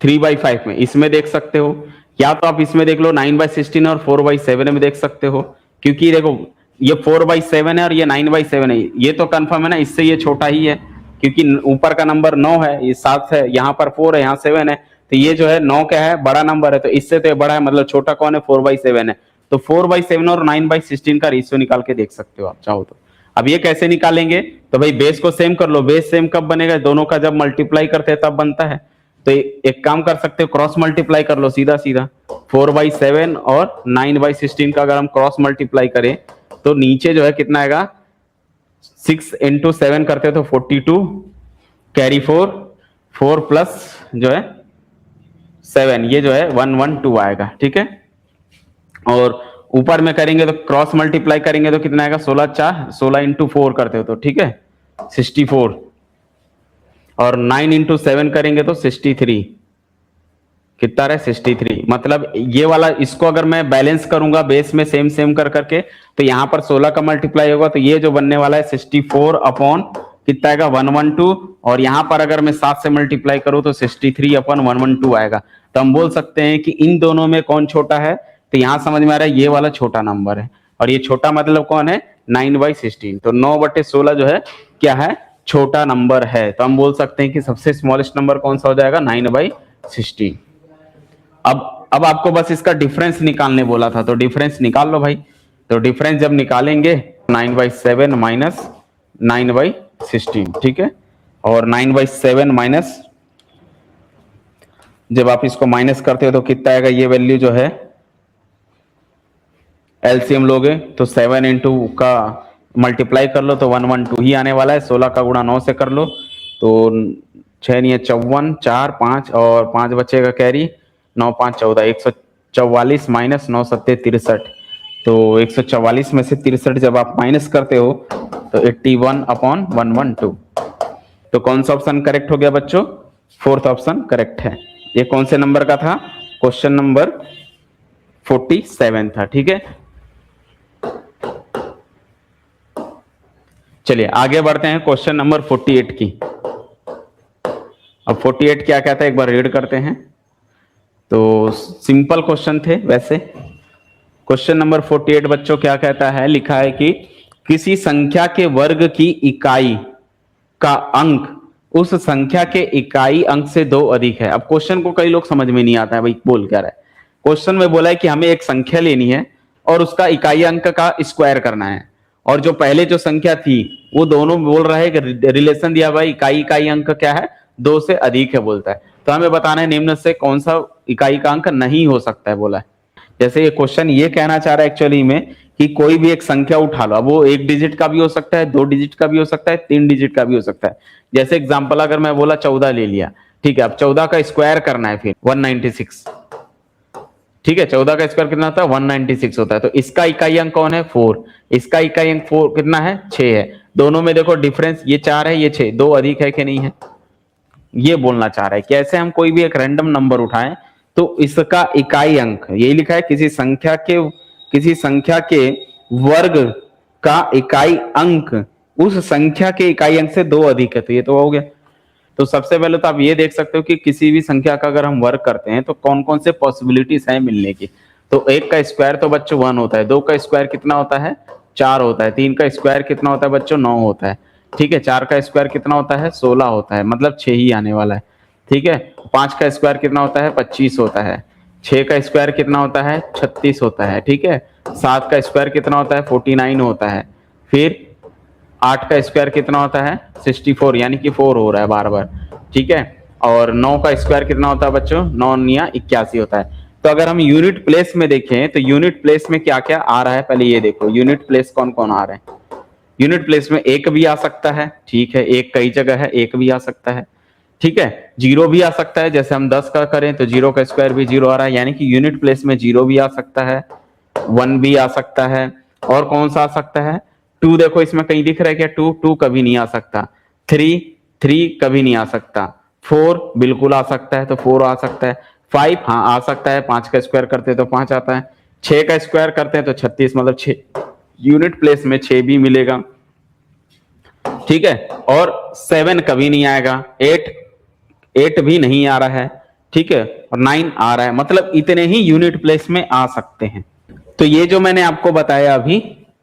3/5 में, इसमें देख सकते हो, या तो आप इसमें देख लो 9/16 और 4/7 में देख सकते हो। क्योंकि देखो ये 4/7 है और ये 9/7 है, ये तो कंफर्म है ना, इससे ये छोटा ही है, क्योंकि ऊपर का नंबर 9 है, ये 7 है, यहाँ पर 4 है, यहाँ 7 है। तो ये जो है 9 क्या है, बड़ा नंबर है, तो इससे तो ये बड़ा है, मतलब छोटा कौन है, 4/7 है। तो 4/7 और 9/16 का रेशियो निकाल के देख सकते हो आप चाहो तो। अब ये कैसे निकालेंगे, तो भाई बेस को सेम कर लो। बेस सेम कब बनेगा, दोनों का जब मल्टीप्लाई करते हैं तब बनता है। तो एक काम कर सकते हो, क्रॉस मल्टीप्लाई कर लो सीधा सीधा। 4/7 और 9/16 का अगर हम क्रॉस मल्टीप्लाई करें तो नीचे जो है कितना आएगा, 6 × 7 करते तो 42, कैरी 4, 4 प्लस जो है 7, ये जो है 112 आएगा, ठीक है। और ऊपर में करेंगे तो क्रॉस मल्टीप्लाई करेंगे तो कितना आएगा, 16 4, 16 × 4 करते हो तो, ठीक है, 64, और 9 × 7 करेंगे तो 63, कितना रहे, 63। मतलब ये वाला, इसको अगर मैं बैलेंस करूंगा बेस में सेम सेम कर करके, तो यहाँ पर 16 का मल्टीप्लाई होगा, तो ये जो बनने वाला है 64 अपॉन कितना आएगा, 112। और यहाँ पर अगर मैं 7 से मल्टीप्लाई करूं तो 63 अपॉन 112 आएगा। तो हम बोल सकते हैं कि इन दोनों में कौन छोटा है, तो यहाँ समझ में आ रहा है ये वाला छोटा नंबर है, और ये छोटा मतलब कौन है, 9/16। तो 9/16 जो है क्या है, छोटा नंबर है। तो हम बोल सकते हैं कि सबसे स्मॉलेस्ट नंबर कौन सा हो जाएगा, 9/16। अब आपको बस इसका डिफरेंस निकालने बोला था, तो डिफरेंस निकाल लो भाई। तो डिफरेंस जब निकालेंगे 9/7 माइनस 9/16, ठीक है, और 9/7 माइनस, जब आप इसको माइनस करते हो तो कितना आएगा, ये वैल्यू जो है एलसीएम लोगे तो 7 × का मल्टीप्लाई कर लो तो 112 ही आने वाला है। 16 का गुणा 9 से कर लो तो 6 × 54, 4 5 और 5 बचेगा कैरी, 9 5 14, 144 माइनस 9 7 63। तो 144 में से 63 जब आप माइनस करते हो तो 81 अपॉन 112। तो कौन सा ऑप्शन करेक्ट हो गया बच्चों, फोर्थ ऑप्शन करेक्ट है। ये कौन से नंबर का था, क्वेश्चन नंबर 47 था, ठीक है। चलिए आगे बढ़ते हैं क्वेश्चन नंबर 48 की। अब 48 क्या कहता है एक बार रीड करते हैं। तो सिंपल क्वेश्चन थे वैसे। क्वेश्चन नंबर 48 बच्चों क्या कहता है, लिखा है कि किसी संख्या के वर्ग की इकाई का अंक उस संख्या के इकाई अंक से 2 अधिक है। अब क्वेश्चन को कई लोग समझ में नहीं आता है भाई बोल क्या रहा है। क्वेश्चन में बोला है कि हमें एक संख्या लेनी है और उसका इकाई अंक का स्क्वायर करना है, और जो पहले जो संख्या थी वो दोनों बोल रहा है कि रिलेशन दिया भाई इकाई इकाई अंक क्या है 2 से अधिक है बोलता है। तो हमें बताना है निम्न से कौन सा इकाई का अंक नहीं हो सकता है बोला है। जैसे ये क्वेश्चन ये कहना चाह रहा है एक्चुअली में कि कोई भी एक संख्या उठा लो, अब वो 1 डिजिट का भी हो सकता है, 2 डिजिट का भी हो सकता है, 3 डिजिट का भी हो सकता है। जैसे एग्जांपल अगर मैं बोला 14 ले लिया, ठीक है, अब 14 का स्क्वायर करना है फिर 196, ठीक है, 14 का स्क्वायर कितना होता है 196 होता है। तो इसका इकाई अंक कौन है 4, इसका इकाई अंक 4 कितना है 6 है। दोनों में देखो डिफरेंस, ये 4 है ये 6, 2 अधिक है कि नहीं है, ये बोलना चाह रहा है। कैसे हम कोई भी एक रैंडम नंबर उठाएं तो इसका इकाई अंक, यही लिखा है किसी संख्या के वर्ग का इकाई अंक उस संख्या के इकाई अंक से 2 अधिक है, तो ये तो हो गया। तो सबसे पहले तो आप ये देख सकते हो कि किसी भी संख्या का अगर हम वर्ग करते हैं तो कौन कौन से पॉसिबिलिटीज है मिलने की। तो 1 का स्क्वायर तो बच्चों 1 होता है, 2 का स्क्वायर कितना होता है 4 होता है, 3 का स्क्वायर कितना होता है बच्चों 9 होता है, ठीक है, 4 का स्क्वायर कितना होता है 16 होता है, मतलब 6 ही आने वाला है, ठीक है। 5 का स्क्वायर कितना होता है 25 होता है, 6 का स्क्वायर कितना होता है 36 होता है, ठीक है। 7 का स्क्वायर कितना होता है 49 होता है, फिर 8 का स्क्वायर कितना होता है 64, यानी कि 4 हो रहा है बार बार, ठीक है। और 9 का स्क्वायर कितना होता है बच्चों 9 निया 81 होता है। तो अगर हम यूनिट प्लेस में देखें तो यूनिट प्लेस में क्या क्या आ रहा है, पहले ये देखो यूनिट प्लेस कौन कौन आ रहे हैं। यूनिट प्लेस में 1 भी आ सकता है, ठीक है, 1 कई जगह है 1 भी आ सकता है, ठीक है। 0 भी आ सकता है, जैसे हम 10 का करें तो 0 का स्क्वायर भी 0 आ रहा है, यानी कि यूनिट प्लेस में 0 भी आ सकता है, 1 भी आ सकता है, और कौन सा आ सकता है 2, देखो इसमें कहीं दिख रहा है क्या 2 कभी नहीं आ सकता, 3 कभी नहीं आ सकता, 4 बिल्कुल आ सकता है तो 4 आ सकता है, 5 हाँ आ सकता है, 5 का स्क्वायर करते हैं तो 5 आता है, 6 का स्क्वायर करते हैं तो 36, मतलब 6 यूनिट प्लेस में 6 भी मिलेगा, ठीक है। और 7 कभी नहीं आएगा, 8 भी नहीं आ रहा है, ठीक है, और 9 आ रहा है, मतलब इतने ही यूनिट प्लेस में आ सकते हैं। तो ये जो मैंने आपको बताया अभी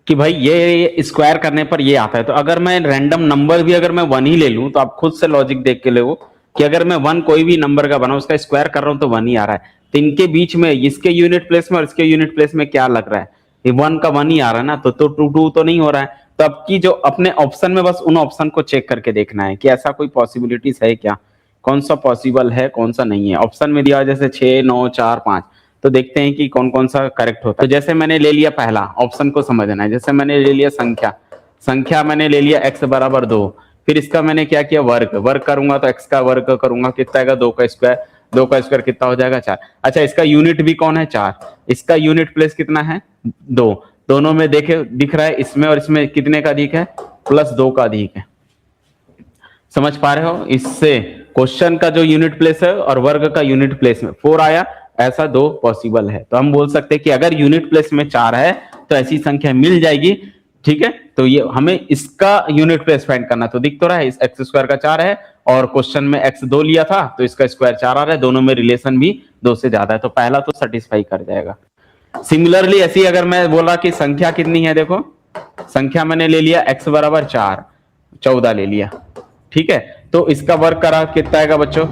कि भाई ये स्क्वायर करने पर ये आता है, तो अगर मैं रैंडम नंबर भी अगर मैं 1 ही ले लूं तो आप खुद से लॉजिक देख के लो कि अगर मैं 1 कोई भी नंबर का बनाऊं उसका स्क्वायर कर रहा हूं तो 1 ही आ रहा है, तो इनके बीच में इसके यूनिट प्लेस में और इसके यूनिट प्लेस में क्या लग रहा है, ये 1 का 1 ही आ रहा है ना, तो 2 तो नहीं हो रहा है। तो अब की जो अपने ऑप्शन में बस उन ऑप्शन को चेक करके देखना है कि ऐसा कोई पॉसिबिलिटीज है क्या, कौन सा पॉसिबल है कौन सा नहीं है। ऑप्शन में दिया जैसे 6 9 4 5, तो देखते हैं कि कौन कौन सा करेक्ट होता है। तो जैसे मैंने ले लिया पहला ऑप्शन को समझना है, जैसे मैंने ले लिया संख्या मैंने ले लिया x बराबर 2, फिर इसका मैंने क्या किया वर्ग करूंगा तो x का वर्ग करूंगा कितना आएगा 2 का स्क्वायर कितना हो जाएगा 4। अच्छा इसका यूनिट भी कौन है 4, इसका यूनिट प्लेस कितना है 2, दोनों में देखे दिख रहा है इसमें और इसमें कितने का अधिक है +2 का अधिक है। समझ पा रहे हो, इससे क्वेश्चन का जो यूनिट प्लेस है और वर्ग का यूनिट प्लेस में 4 आया, ऐसा 2 पॉसिबल है। तो हम बोल सकते हैं कि अगर यूनिट प्लेस में 4 है तो ऐसी संख्या मिल जाएगी, ठीक है। तो ये हमें इसका यूनिट प्लेस फाइंड करना, तो दिख तो रहा है इस x स्क्वायर का 4 है और क्वेश्चन में x 2 लिया था तो इसका स्क्वायर 4 आ रहा है, दोनों में रिलेशन भी 2 से ज्यादा है, तो पहला तो सेटिस्फाई कर जाएगा। सिमिलरली ऐसी अगर मैं बोला कि संख्या कितनी है, देखो संख्या मैंने ले लिया x बराबर 4, 14 ले लिया, ठीक है, तो इसका वर्क करा कितना आएगा बच्चों,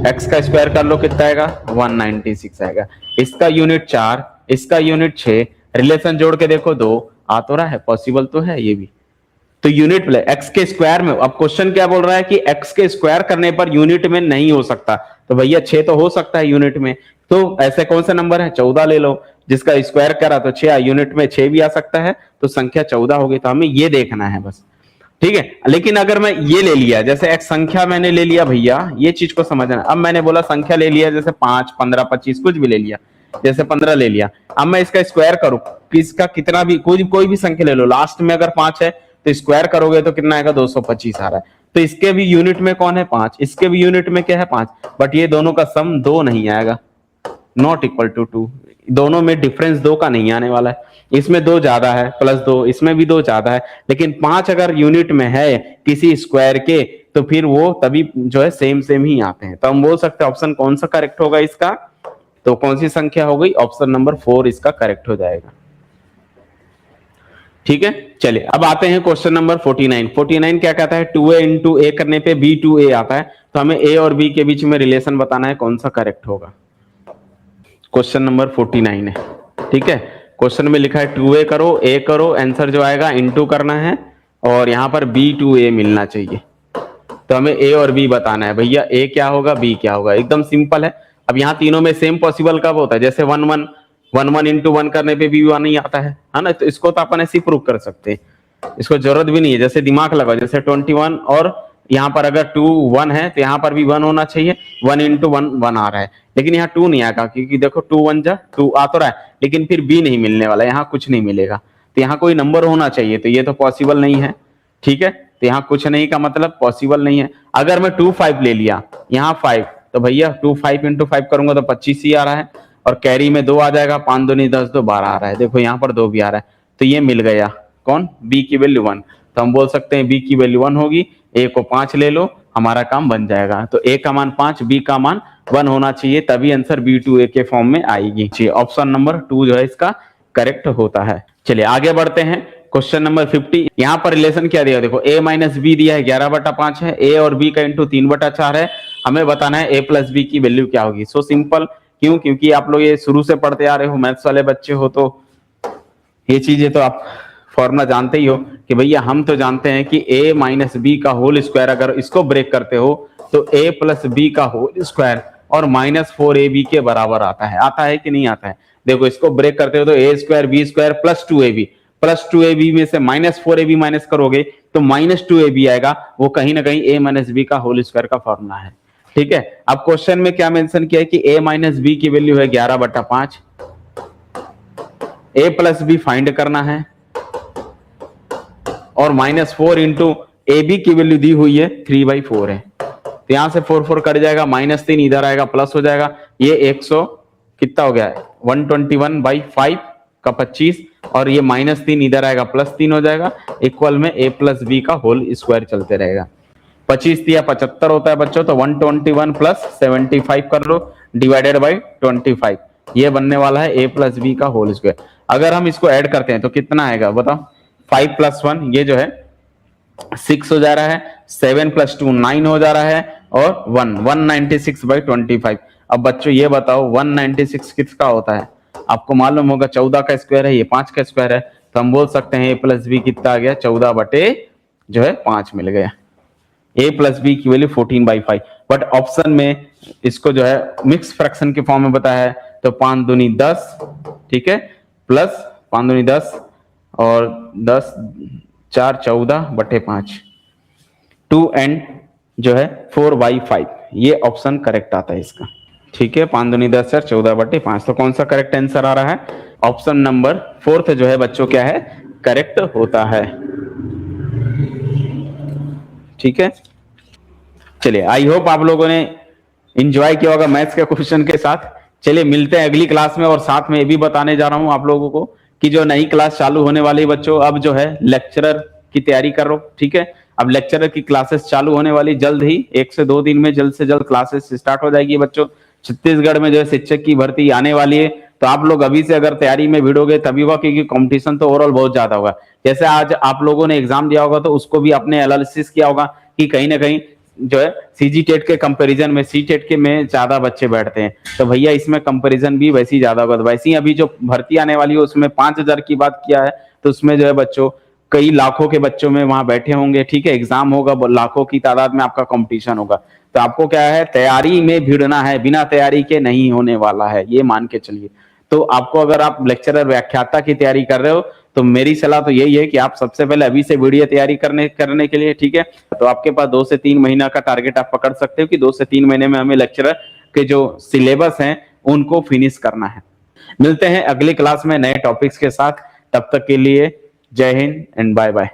x का स्क्वायर कर लो कितना आएगा 196 आएगा, इसका यूनिट 4 इसका यूनिट 6, रिलेशन जोड़ के देखो 2 आ तो रहा है, पॉसिबल तो है ये भी। तो यूनिट प्ले x के स्क्वायर में, अब क्वेश्चन क्या बोल रहा है कि x के स्क्वायर करने पर यूनिट में नहीं हो सकता, तो भैया 6 तो हो सकता है यूनिट में, तो ऐसे कौन सा नंबर है 14 ले लो, जिसका स्क्वायर करा तो 6 यूनिट में 6 भी आ सकता है, तो संख्या 14 होगी। तो हमें ये देखना है बस, ठीक है। लेकिन अगर मैं ये ले लिया जैसे एक संख्या मैंने ले लिया, भैया ये चीज को समझना, अब मैंने बोला संख्या ले लिया जैसे 5 15 25 कुछ भी ले लिया, जैसे 15 ले लिया, अब मैं इसका स्क्वायर करूं, इसका कितना भी कोई भी संख्या ले लो, लास्ट में अगर 5 है तो स्क्वायर करोगे तो कितना आएगा 225 आ रहा है, तो इसके भी यूनिट में कौन है 5, इसके भी यूनिट में क्या है 5, बट ये दोनों का सम 2 नहीं आएगा, नॉट इक्वल टू 2, दोनों में डिफरेंस 2 का नहीं आने वाला है। इसमें 2 ज्यादा है +2, इसमें भी 2 ज्यादा है, लेकिन 5 अगर यूनिट में है किसी स्क्वायर के तो फिर वो तभी जो है सेम सेम ही आते हैं। तो हम बोल सकते हैं ऑप्शन कौन सा करेक्ट होगा इसका, तो कौन सी संख्या हो गई, ऑप्शन नंबर 4 इसका करेक्ट हो जाएगा। ठीक है, चलिए अब आते हैं क्वेश्चन नंबर 49। 49 क्या कहता है, 2a इंटू ए करने पे b2a आता है, तो हमें a और b के बीच में रिलेशन बताना है, कौन सा करेक्ट होगा। क्वेश्चन नंबर 49 है, ठीक है। क्वेश्चन में लिखा है 2a करो, a करो, आंसर जो आएगा इंटू करना है और यहाँ पर b2a मिलना चाहिए। तो हमें a और b बताना है भैया, a क्या होगा b क्या होगा, एकदम सिंपल है। अब यहाँ तीनों में सेम पॉसिबल कब होता है, जैसे 1 1 1 1 इंटू 1 करने पे भी 1 ही आता है ना, तो इसको तो अपन ऐसे ही प्रूव कर सकते हैं, इसको जरूरत भी नहीं है, जैसे दिमाग लगाओ, जैसे 21 और यहाँ पर अगर 2 1 है तो यहाँ पर भी 1 होना चाहिए, 1 इंटू 1 1 आ रहा है, लेकिन यहाँ 2 नहीं आएगा क्योंकि देखो 2 1 जा 2 आ तो रहा है, लेकिन फिर b नहीं मिलने वाला, यहाँ कुछ नहीं मिलेगा, तो यहाँ कोई नंबर होना चाहिए, तो ये तो पॉसिबल नहीं है। ठीक है, तो यहाँ कुछ नहीं का मतलब पॉसिबल नहीं है। अगर मैं 2 5 ले लिया, यहाँ 5, तो भैया 2 5 इंटू 5 करूंगा तो 25 ही आ रहा है, और कैरी में 2 आ जाएगा, 5 2 नहीं 10 2 12 आ रहा है, देखो यहाँ पर 2 भी आ रहा है, तो ये मिल गया कौन, b की वैल्यू 1। तो हम बोल सकते हैं b की वैल्यू 1 होगी, a को 5 ले लो, हमारा काम बन जाएगा। तो a का मान 5, b का मान 1 होना चाहिए, तभी आंसर b2a के फॉर्म में आएगी। ऑप्शन नंबर 2 जो है इसका करेक्ट होता है। चलिए आगे बढ़ते हैं, क्वेश्चन नंबर 50। यहाँ पर रिलेशन क्या दिया, देखो a माइनस बी दिया है 11/5 है, a और b का इंटू 3/4 है, हमें बताना है a प्लस बी की वैल्यू क्या होगी। सो सिंपल, क्यों, क्योंकि आप लोग ये शुरू से पढ़ते आ रहे हो, मैथ्स वाले बच्चे हो, तो ये चीजें तो आप फॉर्मूला जानते ही हो कि भैया हम तो जानते हैं कि a माइनस बी का होल स्क्वायर, अगर इसको ब्रेक करते हो तो a प्लस बी का होल स्क्वायर और -4ab के बराबर आता है कि नहीं आता है। देखो इसको ब्रेक करते हो तो a square b square plus 2ab में से -4ab माइनस करोगे तो -2ab आएगा, वो कहीं ना कहीं a माइनस बी का होल स्क्वायर का फॉर्मूला है। ठीक है, अब क्वेश्चन में क्या मेंशन किया है कि a माइनस बी की वैल्यू है 11/5, a प्लस बी फाइंड करना है, और -4 इंटू ए बी की वैल्यू दी हुई है 3/4 है, तो यहां से 4 4 कट जाएगा, -3 इधर आएगा, प्लस हो जाएगा, ये 100 कितना हो गया है 121/5 का 25, और ये -3 इधर आएगा, +3 हो जाएगा, इक्वल में a प्लस बी का होल स्क्वायर चलते रहेगा। 25 दिया 75 होता है बच्चों, तो 121 + 75 कर लो डिवाइडेड बाई 25, ये बनने वाला है a प्लस बी का होल स्क्वायर। अगर हम इसको ऐड करते हैं तो कितना आएगा बताओ, 5 + 1 ये जो है 6 हो जा रहा है, 7 + 2 9 हो जा रहा है, और 196/25। अब बच्चों ये बताओ 196 किसका होता है, आपको मालूम होगा 14 का स्क्वायर है, ये 5 का स्क्वायर है, तो हम बोल सकते हैं a प्लस बी कितना आ गया, 14/5 मिल गया। a प्लस बी की वैल्यू 14/5, बट ऑप्शन में इसको जो है मिक्स फ्रैक्शन के फॉर्म में बताया है, तो 5 दूनी 10, ठीक है, प्लस 5 दूनी 10 और 10 4 14/5, 2 एंड जो है 4/5, ये ऑप्शन करेक्ट आता है इसका। ठीक है, 5 दूनी 10 4 14/5, तो कौन सा करेक्ट आंसर आ रहा है, ऑप्शन नंबर 4 जो है बच्चों क्या है, करेक्ट होता है। ठीक है, चलिए आई होप आप लोगों ने एंजॉय किया होगा मैथ्स के क्वेश्चन के साथ। चलिए मिलते हैं अगली क्लास में, और साथ में ये भी बताने जा रहा हूं आप लोगों को कि जो नई क्लास चालू होने वाली है बच्चों, अब जो है लेक्चरर की तैयारी करो। ठीक है, अब लेक्चरर की क्लासेस चालू होने वाली जल्द ही, 1 से 2 दिन में जल्द से जल्द क्लासेस स्टार्ट हो जाएगी बच्चों। छत्तीसगढ़ में जो है शिक्षक की भर्ती आने वाली है, तो आप लोग अभी से अगर तैयारी में भिड़ोगे तभी होगा, क्योंकि कंपटीशन तो ओवरऑल बहुत ज्यादा होगा। जैसे आज आप लोगों ने एग्जाम दिया होगा तो उसको भी आपने एनालिसिस किया होगा कि कहीं ना कहीं जो है सीजी टेट के कंपैरिजन में सी टेट के में ज्यादा बच्चे बैठते हैं, तो भैया इसमें कंपैरिजन भी वैसे ही ज्यादा होगा। तो वैसे ही अभी जो भर्ती आने वाली है उसमें 5000 की बात किया है, तो उसमें जो है बच्चों कई लाखों के बच्चों में वहां बैठे होंगे। ठीक है, एग्जाम होगा, लाखों की तादाद में आपका कंपटीशन होगा, तो आपको क्या है तैयारी में भिड़ना है, बिना तैयारी के नहीं होने वाला है, ये मान के चलिए। तो आपको अगर आप लेक्चरर व्याख्याता की तैयारी कर रहे हो तो मेरी सलाह तो यही है कि आप सबसे पहले अभी से वीडियो तैयारी करने के लिए, ठीक है, तो आपके पास 2 से 3 महीना का टारगेट आप पकड़ सकते हो कि 2 से 3 महीने में हमें लेक्चरर के जो सिलेबस हैं उनको फिनिश करना है। मिलते हैं अगली क्लास में नए टॉपिक्स के साथ, तब तक के लिए जय हिंद एंड बाय बाय।